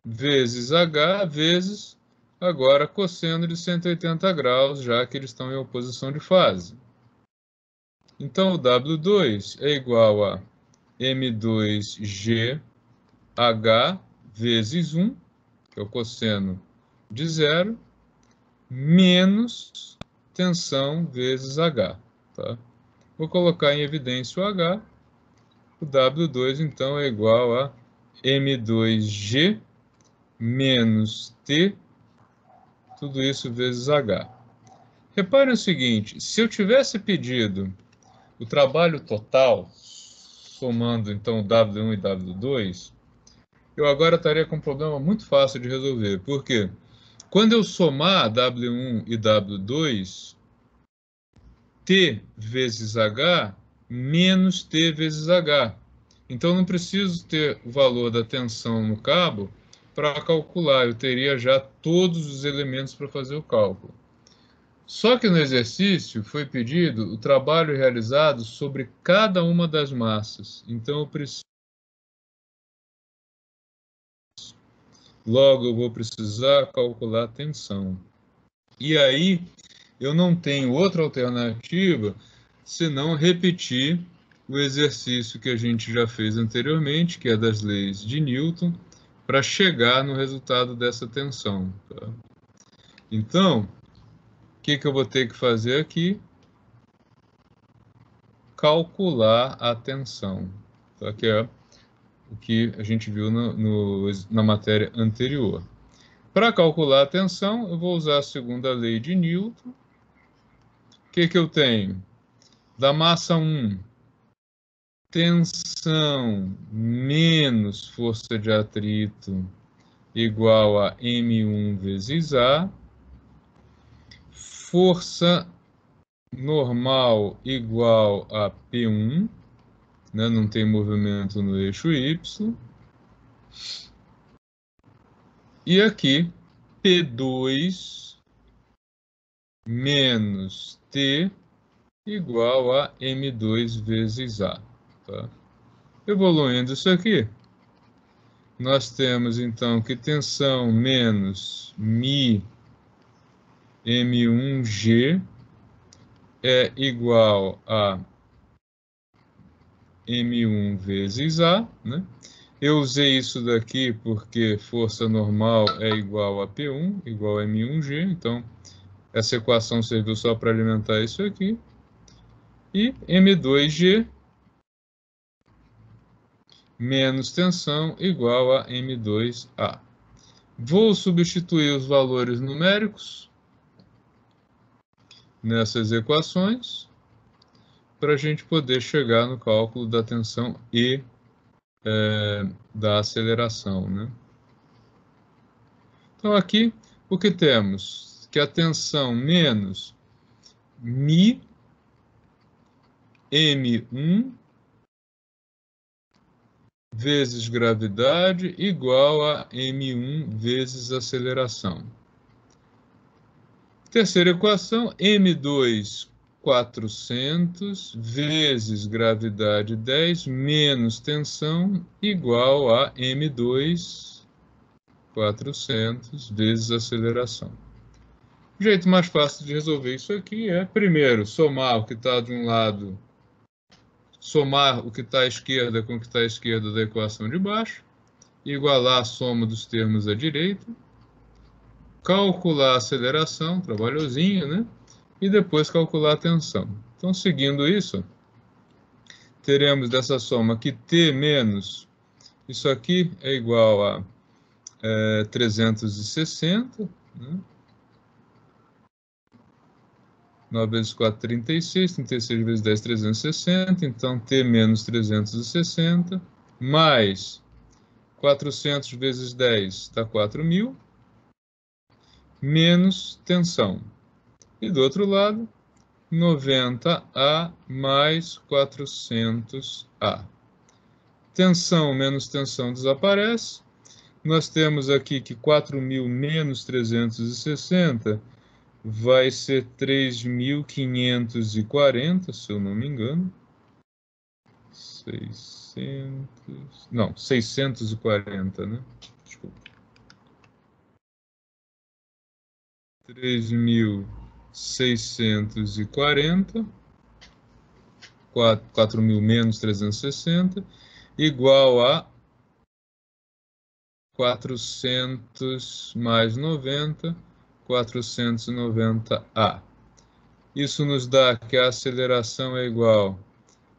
vezes H vezes, agora, cosseno de 180 graus, já que eles estão em oposição de fase. Então, o W2 é igual a M2GH vezes 1, que é o cosseno de 0, menos tensão vezes H. Tá? Vou colocar em evidência o H. O W2, então, é igual a M2G menos T, tudo isso vezes H. Reparem o seguinte, se eu tivesse pedido o trabalho total, somando, então, W1 e W2, eu agora estaria com um problema muito fácil de resolver. Por quê? Quando eu somar W1 e W2, T vezes H menos T vezes H. Então, não preciso ter o valor da tensão no cabo para calcular. Eu teria já todos os elementos para fazer o cálculo. Só que no exercício foi pedido o trabalho realizado sobre cada uma das massas. Então, eu preciso... Logo, eu vou precisar calcular a tensão. E aí, eu não tenho outra alternativa senão repetir o exercício que a gente já fez anteriormente, que é das leis de Newton, para chegar no resultado dessa tensão. Tá? Então, o que eu vou ter que fazer aqui? Calcular a tensão, tá? Que é o que a gente viu na matéria anterior. Para calcular a tensão, eu vou usar a segunda lei de Newton. O que eu tenho? Da massa 1, tensão menos força de atrito igual a M1 vezes A. Força normal igual a P1, né? Não tem movimento no eixo Y. E aqui, P2 menos T igual a M2 vezes A. Tá? Evoluindo isso aqui, nós temos então que tensão menos Mi M1G é igual a M1 vezes A, né? Eu usei isso daqui porque força normal é igual a P1, igual a M1G, então essa equação serviu só para alimentar isso aqui. E M2G menos tensão igual a M2A. Vou substituir os valores numéricos nessas equações para a gente poder chegar no cálculo da tensão e da aceleração, né? Então, aqui, o que temos? Que a tensão menos Mi M1 vezes gravidade igual a M1 vezes aceleração. Terceira equação, M2 400 vezes gravidade 10 menos tensão igual a M2 400 vezes aceleração. O jeito mais fácil de resolver isso aqui é, primeiro, somar o que está de um lado, somar o que está à esquerda com o que está à esquerda da equação de baixo, igualar a soma dos termos à direita. calcular a aceleração, trabalhosinho, né? E depois calcular a tensão. Então, seguindo isso, teremos dessa soma que T menos isso aqui é igual a 360, né? 9 vezes 4, 36, 36 vezes 10, 360, então T menos 360, mais 400 vezes 10 dá 4.000, menos tensão. E do outro lado, 90A mais 400A. Tensão menos tensão desaparece. Nós temos aqui que 4.000 menos 360 vai ser 3.540, se eu não me engano. 640, né? Desculpa. 3.640, 4.000 menos 360, igual a 400 mais 90, 490A. Isso nos dá que a aceleração é igual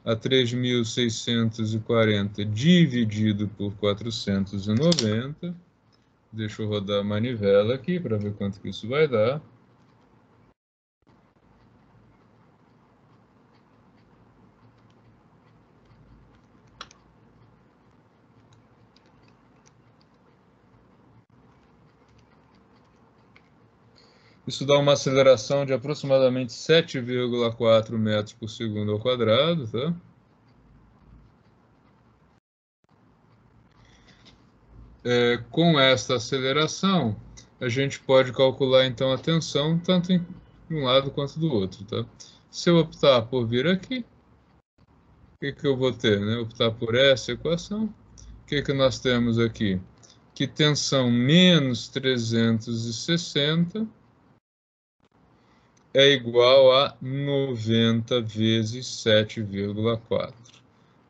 a 3.640 dividido por 490. Deixa eu rodar a manivela aqui para ver quanto que isso vai dar. Isso dá uma aceleração de aproximadamente 7,4 metros por segundo ao quadrado, tá? Com esta aceleração, a gente pode calcular então a tensão tanto de um lado quanto do outro, tá? Se eu optar por vir aqui, o que eu vou ter, né? Optar por essa equação, o que nós temos aqui? Que tensão menos 360 é igual a 90 vezes 7,4.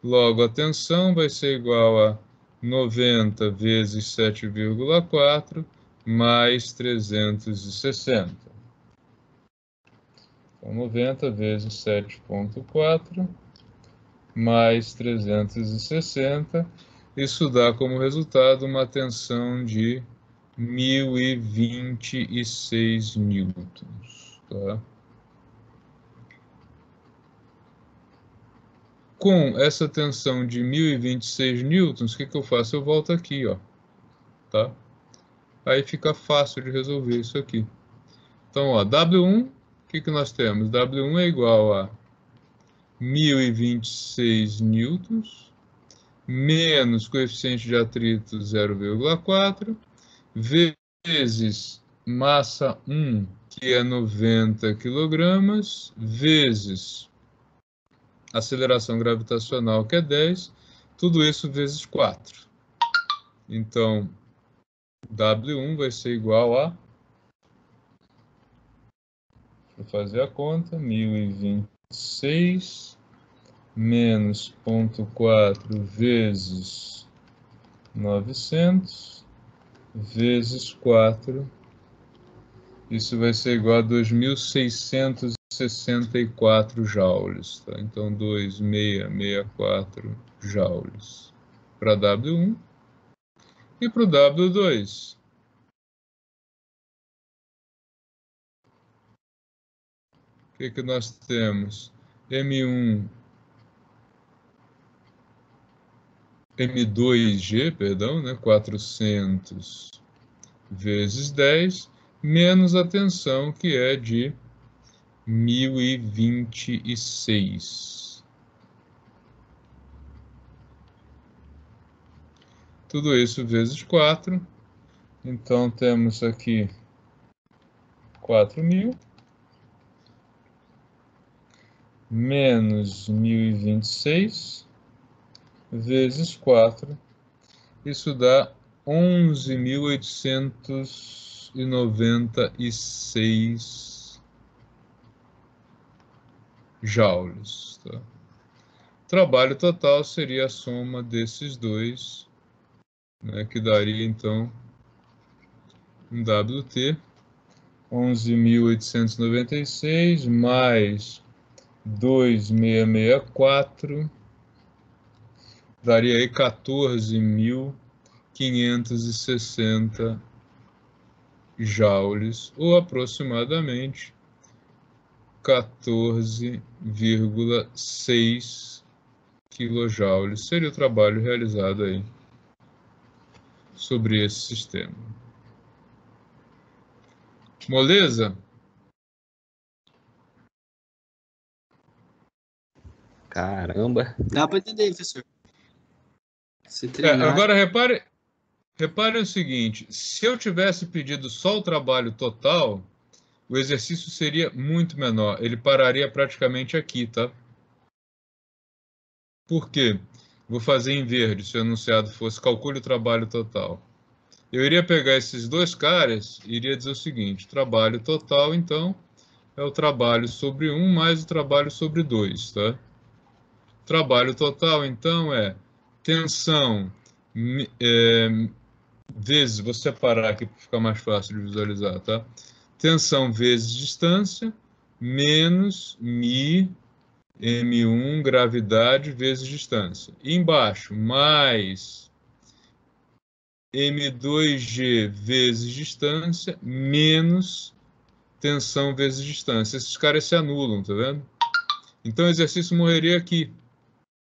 Logo, a tensão vai ser igual a 90 vezes 7,4 mais 360. Então, 90 vezes 7,4 mais 360. Isso dá como resultado uma tensão de 1.026 newtons. Tá? Com essa tensão de 1.026 newtons, o que eu faço? Eu volto aqui, ó, tá? Aí fica fácil de resolver isso aqui. Então, ó, W1, o que nós temos? W1 é igual a 1.026 newtons, menos coeficiente de atrito 0,4, vezes massa 1, que é 90 kg, vezes aceleração gravitacional, que é 10, tudo isso vezes 4. Então, W1 vai ser igual a, vou fazer a conta, 1.026 menos 0,4 vezes 900 vezes 4. Isso vai ser igual a 2.664 joules. Tá? Então, 2.664 joules para W1. E para o W2, o que nós temos? M2G, perdão, né? 400 vezes 10, menos a tensão, que é de 1.026. Tudo isso vezes 4. Então, temos aqui 4.000 menos 1.026 vezes 4. Isso dá 11.896 joules. Tá? O trabalho total seria a soma desses dois, né, que daria, então, um WT, 11.896 mais 2.664, daria aí 14.560 joules, ou aproximadamente 14,6 quilojoules. Seria o trabalho realizado aí sobre esse sistema. Moleza? Caramba. Dá para entender, professor. Se treinar... Agora repare o seguinte, se eu tivesse pedido só o trabalho total, o exercício seria muito menor. Ele pararia praticamente aqui, tá? Por quê? Vou fazer em verde, se o enunciado fosse calcule o trabalho total. Eu iria pegar esses dois caras e iria dizer o seguinte, trabalho total, então, é o trabalho sobre 1 mais o trabalho sobre 2, tá? Trabalho total, então, é tensão vezes, vou separar aqui para ficar mais fácil de visualizar, tá? Tensão vezes distância, menos μ, M1, gravidade, vezes distância. E embaixo, mais M2G vezes distância, menos tensão vezes distância. Esses caras se anulam, tá vendo? Então o exercício morreria aqui,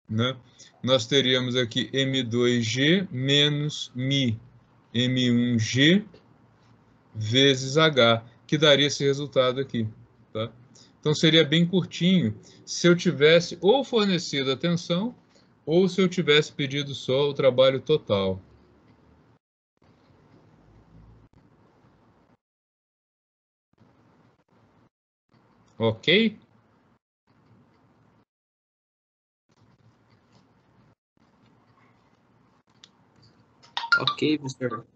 né? Nós teríamos aqui M2G menos μ, M1G vezes H, que daria esse resultado aqui, tá? Então seria bem curtinho se eu tivesse ou fornecido a tensão ou se eu tivesse pedido só o trabalho total. Ok? Ok, professor.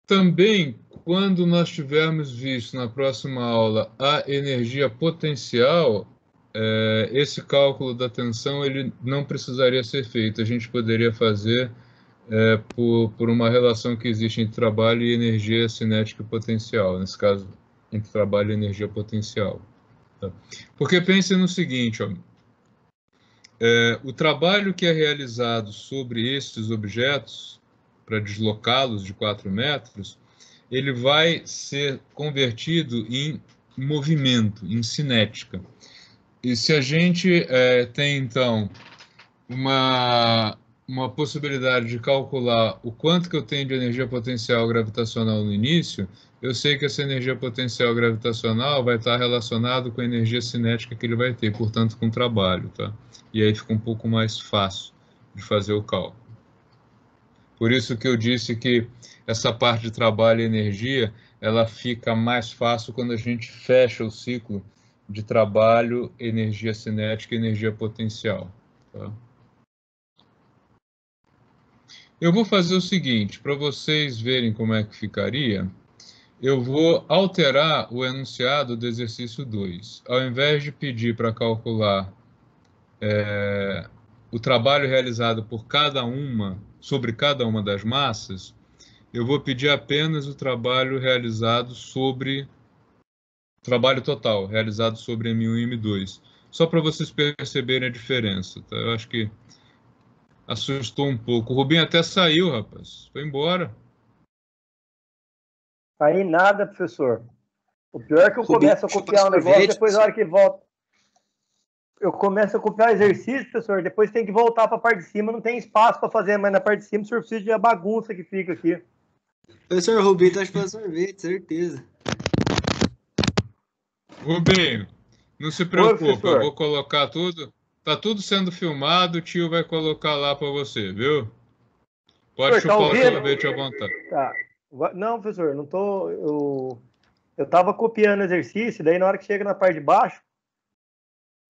Também, quando nós tivermos visto na próxima aula a energia potencial, esse cálculo da tensão ele não precisaria ser feito. A gente poderia fazer por uma relação que existe entre trabalho e energia cinética potencial, nesse caso, entre trabalho e energia potencial. Tá? Porque pense no seguinte, ó, o trabalho que é realizado sobre esses objetos, para deslocá-los de 4 metros, ele vai ser convertido em movimento, em cinética. E se a gente tem, então, uma possibilidade de calcular o quanto que eu tenho de energia potencial gravitacional no início, eu sei que essa energia potencial gravitacional vai estar relacionado com a energia cinética que ele vai ter, portanto, com o trabalho, tá? E aí fica um pouco mais fácil de fazer o cálculo. Por isso que eu disse que essa parte de trabalho e energia, ela fica mais fácil quando a gente fecha o ciclo de trabalho, energia cinética e energia potencial, tá? Eu vou fazer o seguinte, para vocês verem como é que ficaria, eu vou alterar o enunciado do exercício 2. Ao invés de pedir para calcular o trabalho realizado por sobre cada uma das massas, eu vou pedir apenas o trabalho realizado trabalho total, realizado sobre M1 e M2. Só para vocês perceberem a diferença, tá? Eu acho que assustou um pouco. O Rubinho até saiu, rapaz. Foi embora. Aí nada, professor. O pior é que eu começo a copiar um negócio, depois na hora que volta. Eu começo a copiar o exercício, professor, depois tem que voltar para a parte de cima, não tem espaço para fazer, mas na parte de cima o senhor precisa de a bagunça que fica aqui. Professor Rubinho tá chupando sorvete, certeza. Rubinho, não se preocupe, eu vou colocar tudo. Tá tudo sendo filmado, o tio vai colocar lá para você, viu? Pode chupar o sorvete à vontade. Tá. Não, professor, não tô. Eu tava copiando o exercício, daí na hora que chega na parte de baixo,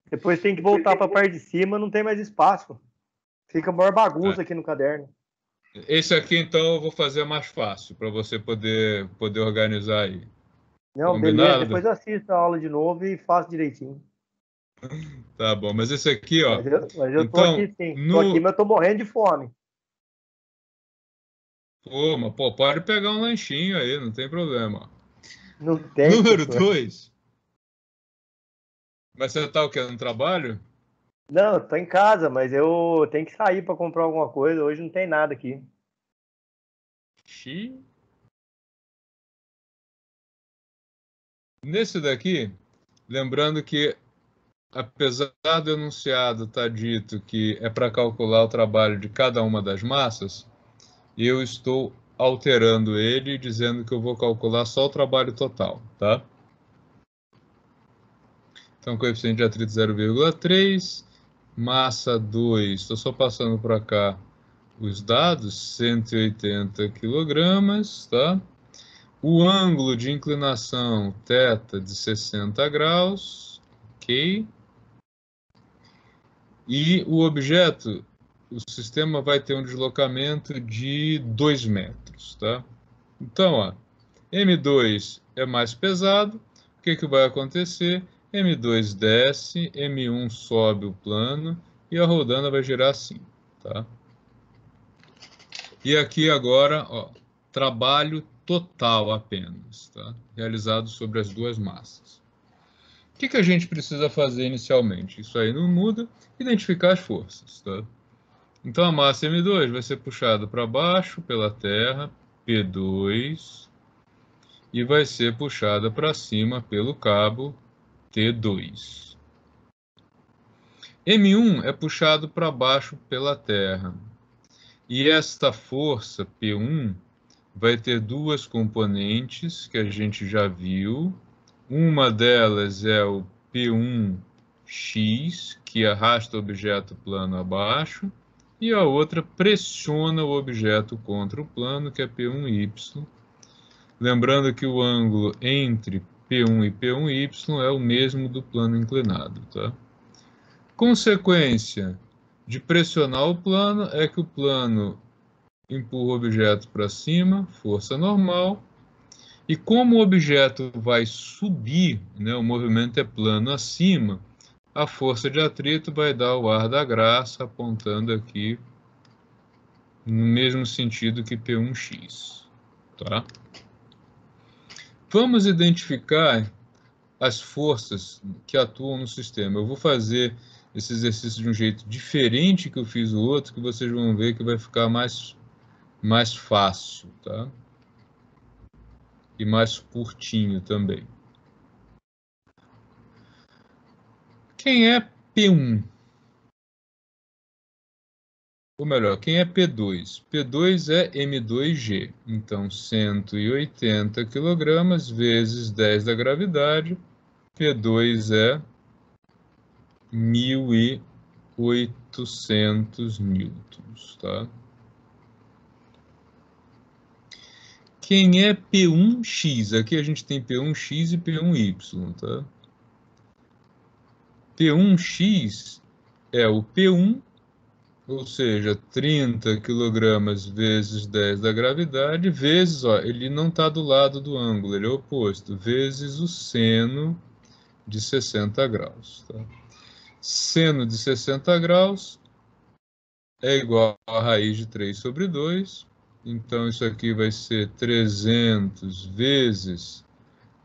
depois tem que voltar para a parte de cima, não tem mais espaço. Fica a maior bagunça aqui no caderno. Esse aqui, então, eu vou fazer mais fácil, para você poder organizar aí. Não, Combinado? beleza. Depois eu assisto a aula de novo e faço direitinho. Tá bom, mas esse aqui, ó. Mas eu tô aqui sim. Tô aqui, mas eu tô morrendo de fome. Pô, mas pô, pode pegar um lanchinho aí, não tem problema. Não tem. Número professor. 2. Mas você tá o quê? No trabalho? Não, eu tô em casa, mas eu tenho que sair para comprar alguma coisa. Hoje não tem nada aqui. Xiii. Nesse daqui, lembrando que, apesar do enunciado estar dito que é para calcular o trabalho de cada uma das massas, eu estou alterando ele, dizendo que eu vou calcular só o trabalho total, tá? Então, coeficiente de atrito 0,3, massa 2, estou só passando para cá os dados, 180 quilogramas, tá? O ângulo de inclinação θ de 60 graus, ok? E o objeto, o sistema vai ter um deslocamento de 2 metros, tá? Então, ó, M2 é mais pesado, o que vai acontecer? M2 desce, M1 sobe o plano e a rodana vai girar assim, tá? E aqui agora, ó, trabalho total apenas, tá? Realizado sobre as duas massas. O que a gente precisa fazer inicialmente? Isso aí não muda, identificar as forças, tá? Então a massa M2 vai ser puxada para baixo pela Terra, P2, e vai ser puxada para cima pelo cabo T2. M1 é puxado para baixo pela Terra. E esta força, P1, vai ter duas componentes que a gente já viu. Uma delas é o P1x, que arrasta o objeto plano abaixo, e a outra pressiona o objeto contra o plano, que é P1y. Lembrando que o ângulo entre P1 e P1y é o mesmo do plano inclinado, tá? Consequência de pressionar o plano é que o plano empurra o objeto para cima, força normal, e como o objeto vai subir, né, o movimento é plano acima, a força de atrito vai dar o ar da graça, apontando aqui no mesmo sentido que P1x, tá? Vamos identificar as forças que atuam no sistema. Eu vou fazer esse exercício de um jeito diferente que eu fiz o outro, que vocês vão ver que vai ficar mais fácil, tá? E mais curtinho também. Quem é P1? Ou melhor, quem é P2? P2 é M2G. Então, 180 kg vezes 10 da gravidade. P2 é 1.800 newtons, tá? Quem é P1x? Aqui a gente tem P1x e P1y, tá? P1x é o P1, ou seja, 30 kg vezes 10 da gravidade, vezes, ó, ele não está do lado do ângulo, ele é o oposto, vezes o seno de 60 graus, tá? Seno de 60 graus é igual a raiz de 3 sobre 2, então isso aqui vai ser 300 vezes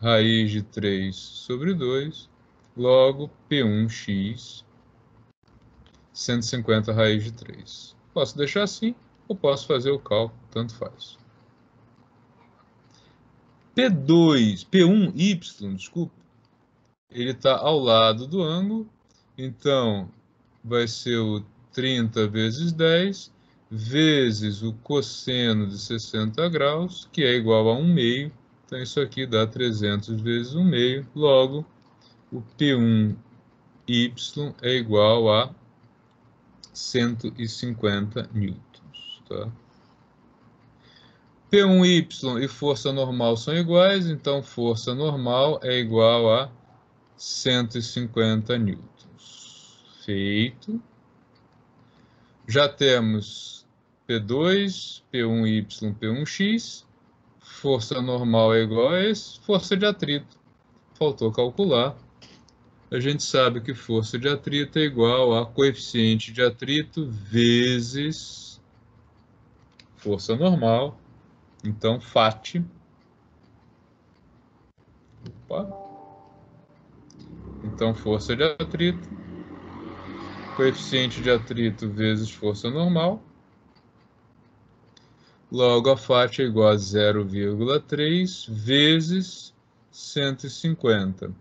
raiz de 3 sobre 2, logo P1x, 150 raiz de 3. Posso deixar assim ou posso fazer o cálculo, tanto faz. P1y, desculpa, ele está ao lado do ângulo, então vai ser o 30 vezes 10 vezes o cosseno de 60 graus, que é igual a 1/2. Então, isso aqui dá 300 vezes 1/2. Logo, o P1y é igual a 150 newtons. Tá? P1y e força normal são iguais, então força normal é igual a 150 newtons. Feito. Já temos P2, P1y, P1x. Força normal é igual a esse. Força de atrito. Faltou calcular. A gente sabe que força de atrito é igual a coeficiente de atrito vezes força normal. Então, FAT. Opa. Então, força de atrito. Coeficiente de atrito vezes força normal. Logo, a FAT é igual a 0,3 vezes 150.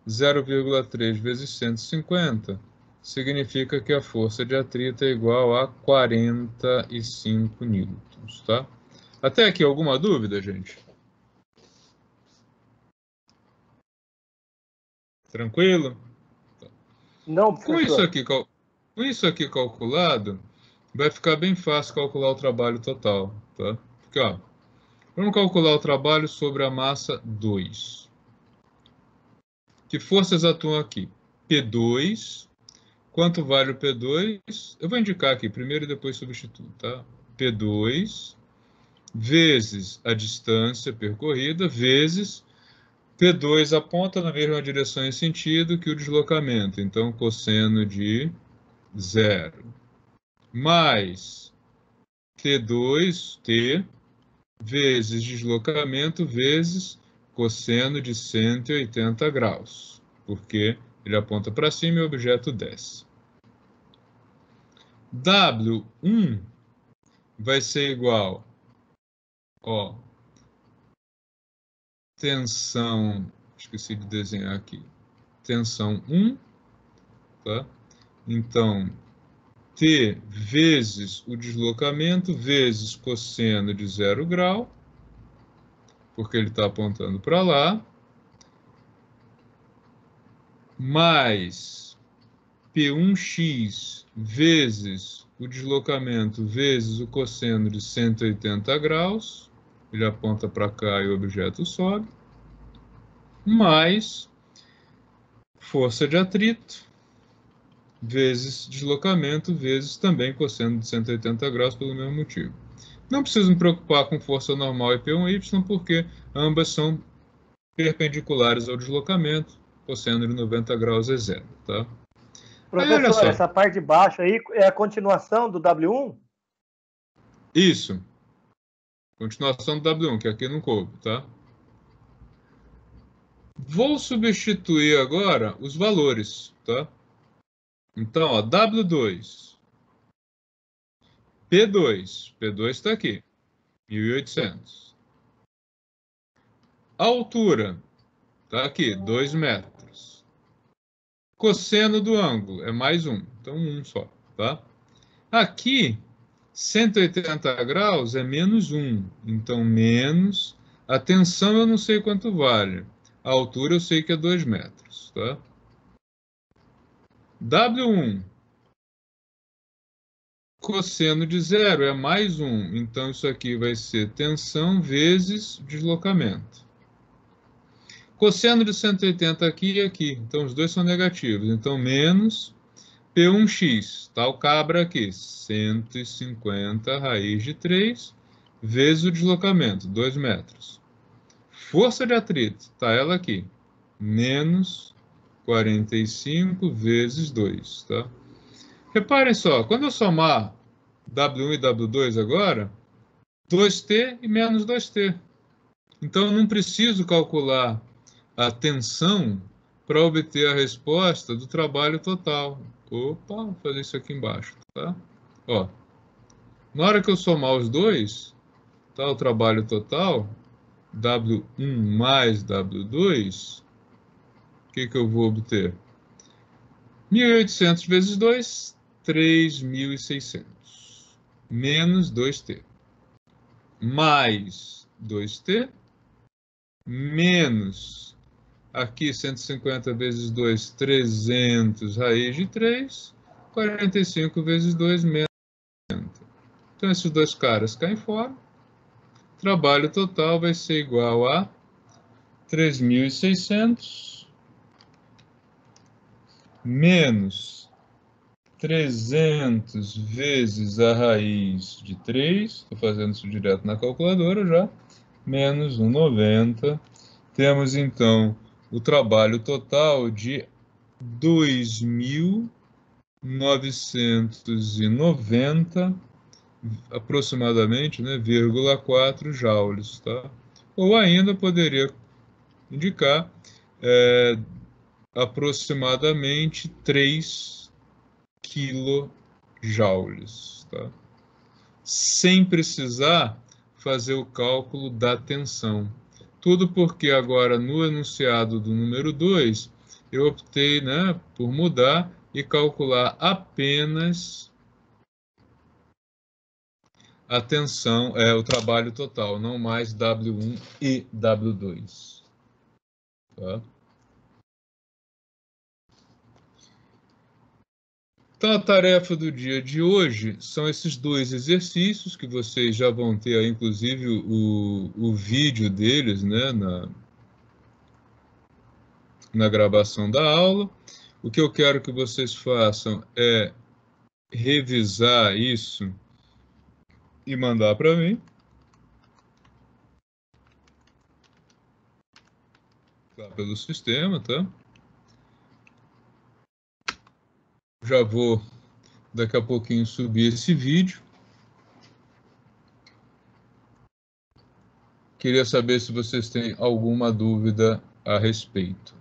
0,3 vezes 150 significa que a força de atrito é igual a 45 newtons, tá? Até aqui, alguma dúvida, gente? Tranquilo? Não, professor. Com isso aqui calculado, vai ficar bem fácil calcular o trabalho total, tá? Porque, ó, vamos calcular o trabalho sobre a massa 2. Que forças atuam aqui? P2. Quanto vale o P2? Eu vou indicar aqui primeiro e depois substituo, tá? P2 vezes a distância percorrida vezes P2 aponta na mesma direção e sentido que o deslocamento. Então, cosseno de 0 mais T2, T, vezes deslocamento vezes cosseno de 180 graus, porque ele aponta para cima e o objeto desce. W1 vai ser igual, ó, tensão, esqueci de desenhar aqui, tensão 1, tá? Então, T vezes o deslocamento vezes cosseno de 0 grau, porque ele está apontando para lá, mais P1x vezes o deslocamento vezes o cosseno de 180 graus, ele aponta para cá e o objeto sobe, mais força de atrito, vezes deslocamento, vezes também cosseno de 180 graus pelo mesmo motivo. Não preciso me preocupar com força normal e P1y, porque ambas são perpendiculares ao deslocamento, cosseno de 90 graus é zero, tá? Professor, essa parte de baixo aí é a continuação do W1? Isso. Continuação do W1, que aqui não coube, tá? Vou substituir agora os valores, tá? Então, ó, W2. P2. P2 está aqui. 1.800. A altura está aqui, 2 metros. Cosseno do ângulo é mais 1. Então, 1 só, tá? Aqui, 180 graus é menos 1. Então, menos. A tensão eu não sei quanto vale. A altura eu sei que é 2 metros, tá? W1. Cosseno de 0 é mais 1. Então, isso aqui vai ser tensão vezes deslocamento. Cosseno de 180 aqui e aqui. Então, os dois são negativos. Então, menos P1x. Tá o cabra aqui. 150 raiz de 3 vezes o deslocamento, 2 metros. Força de atrito. Tá ela aqui. Menos 45 vezes 2, tá? Reparem só, quando eu somar W1 e W2 agora, 2T e menos 2T. Então, eu não preciso calcular a tensão para obter a resposta do trabalho total. Opa, vou fazer isso aqui embaixo, tá? Ó, na hora que eu somar os dois, tá, o trabalho total, W1 mais W2, o que eu vou obter? 1.800 vezes 2, 3.600. Menos 2T. Mais 2T. Menos, aqui 150 vezes 2, 300 raiz de 3. 45 vezes 2, menos 60. Então, esses dois caras caem fora. Trabalho total vai ser igual a 3.600 menos 300 vezes a raiz de 3, estou fazendo isso direto na calculadora já, menos 1,90. Temos, então, o trabalho total de 2.990 aproximadamente, né, 0,4 joules, tá? Ou ainda poderia indicar aproximadamente 3 quilojoules, tá? Sem precisar fazer o cálculo da tensão. Tudo porque agora no enunciado do número 2, eu optei, né, por mudar e calcular apenas a tensão, o trabalho total, não mais W1 e W2. Tá? Então, a tarefa do dia de hoje são esses 2 exercícios, que vocês já vão ter aí, inclusive, o vídeo deles, né, na gravação da aula. O que eu quero que vocês façam é revisar isso e mandar para mim. Tá, pelo sistema, tá? Já vou, daqui a pouquinho, subir esse vídeo. Queria saber se vocês têm alguma dúvida a respeito.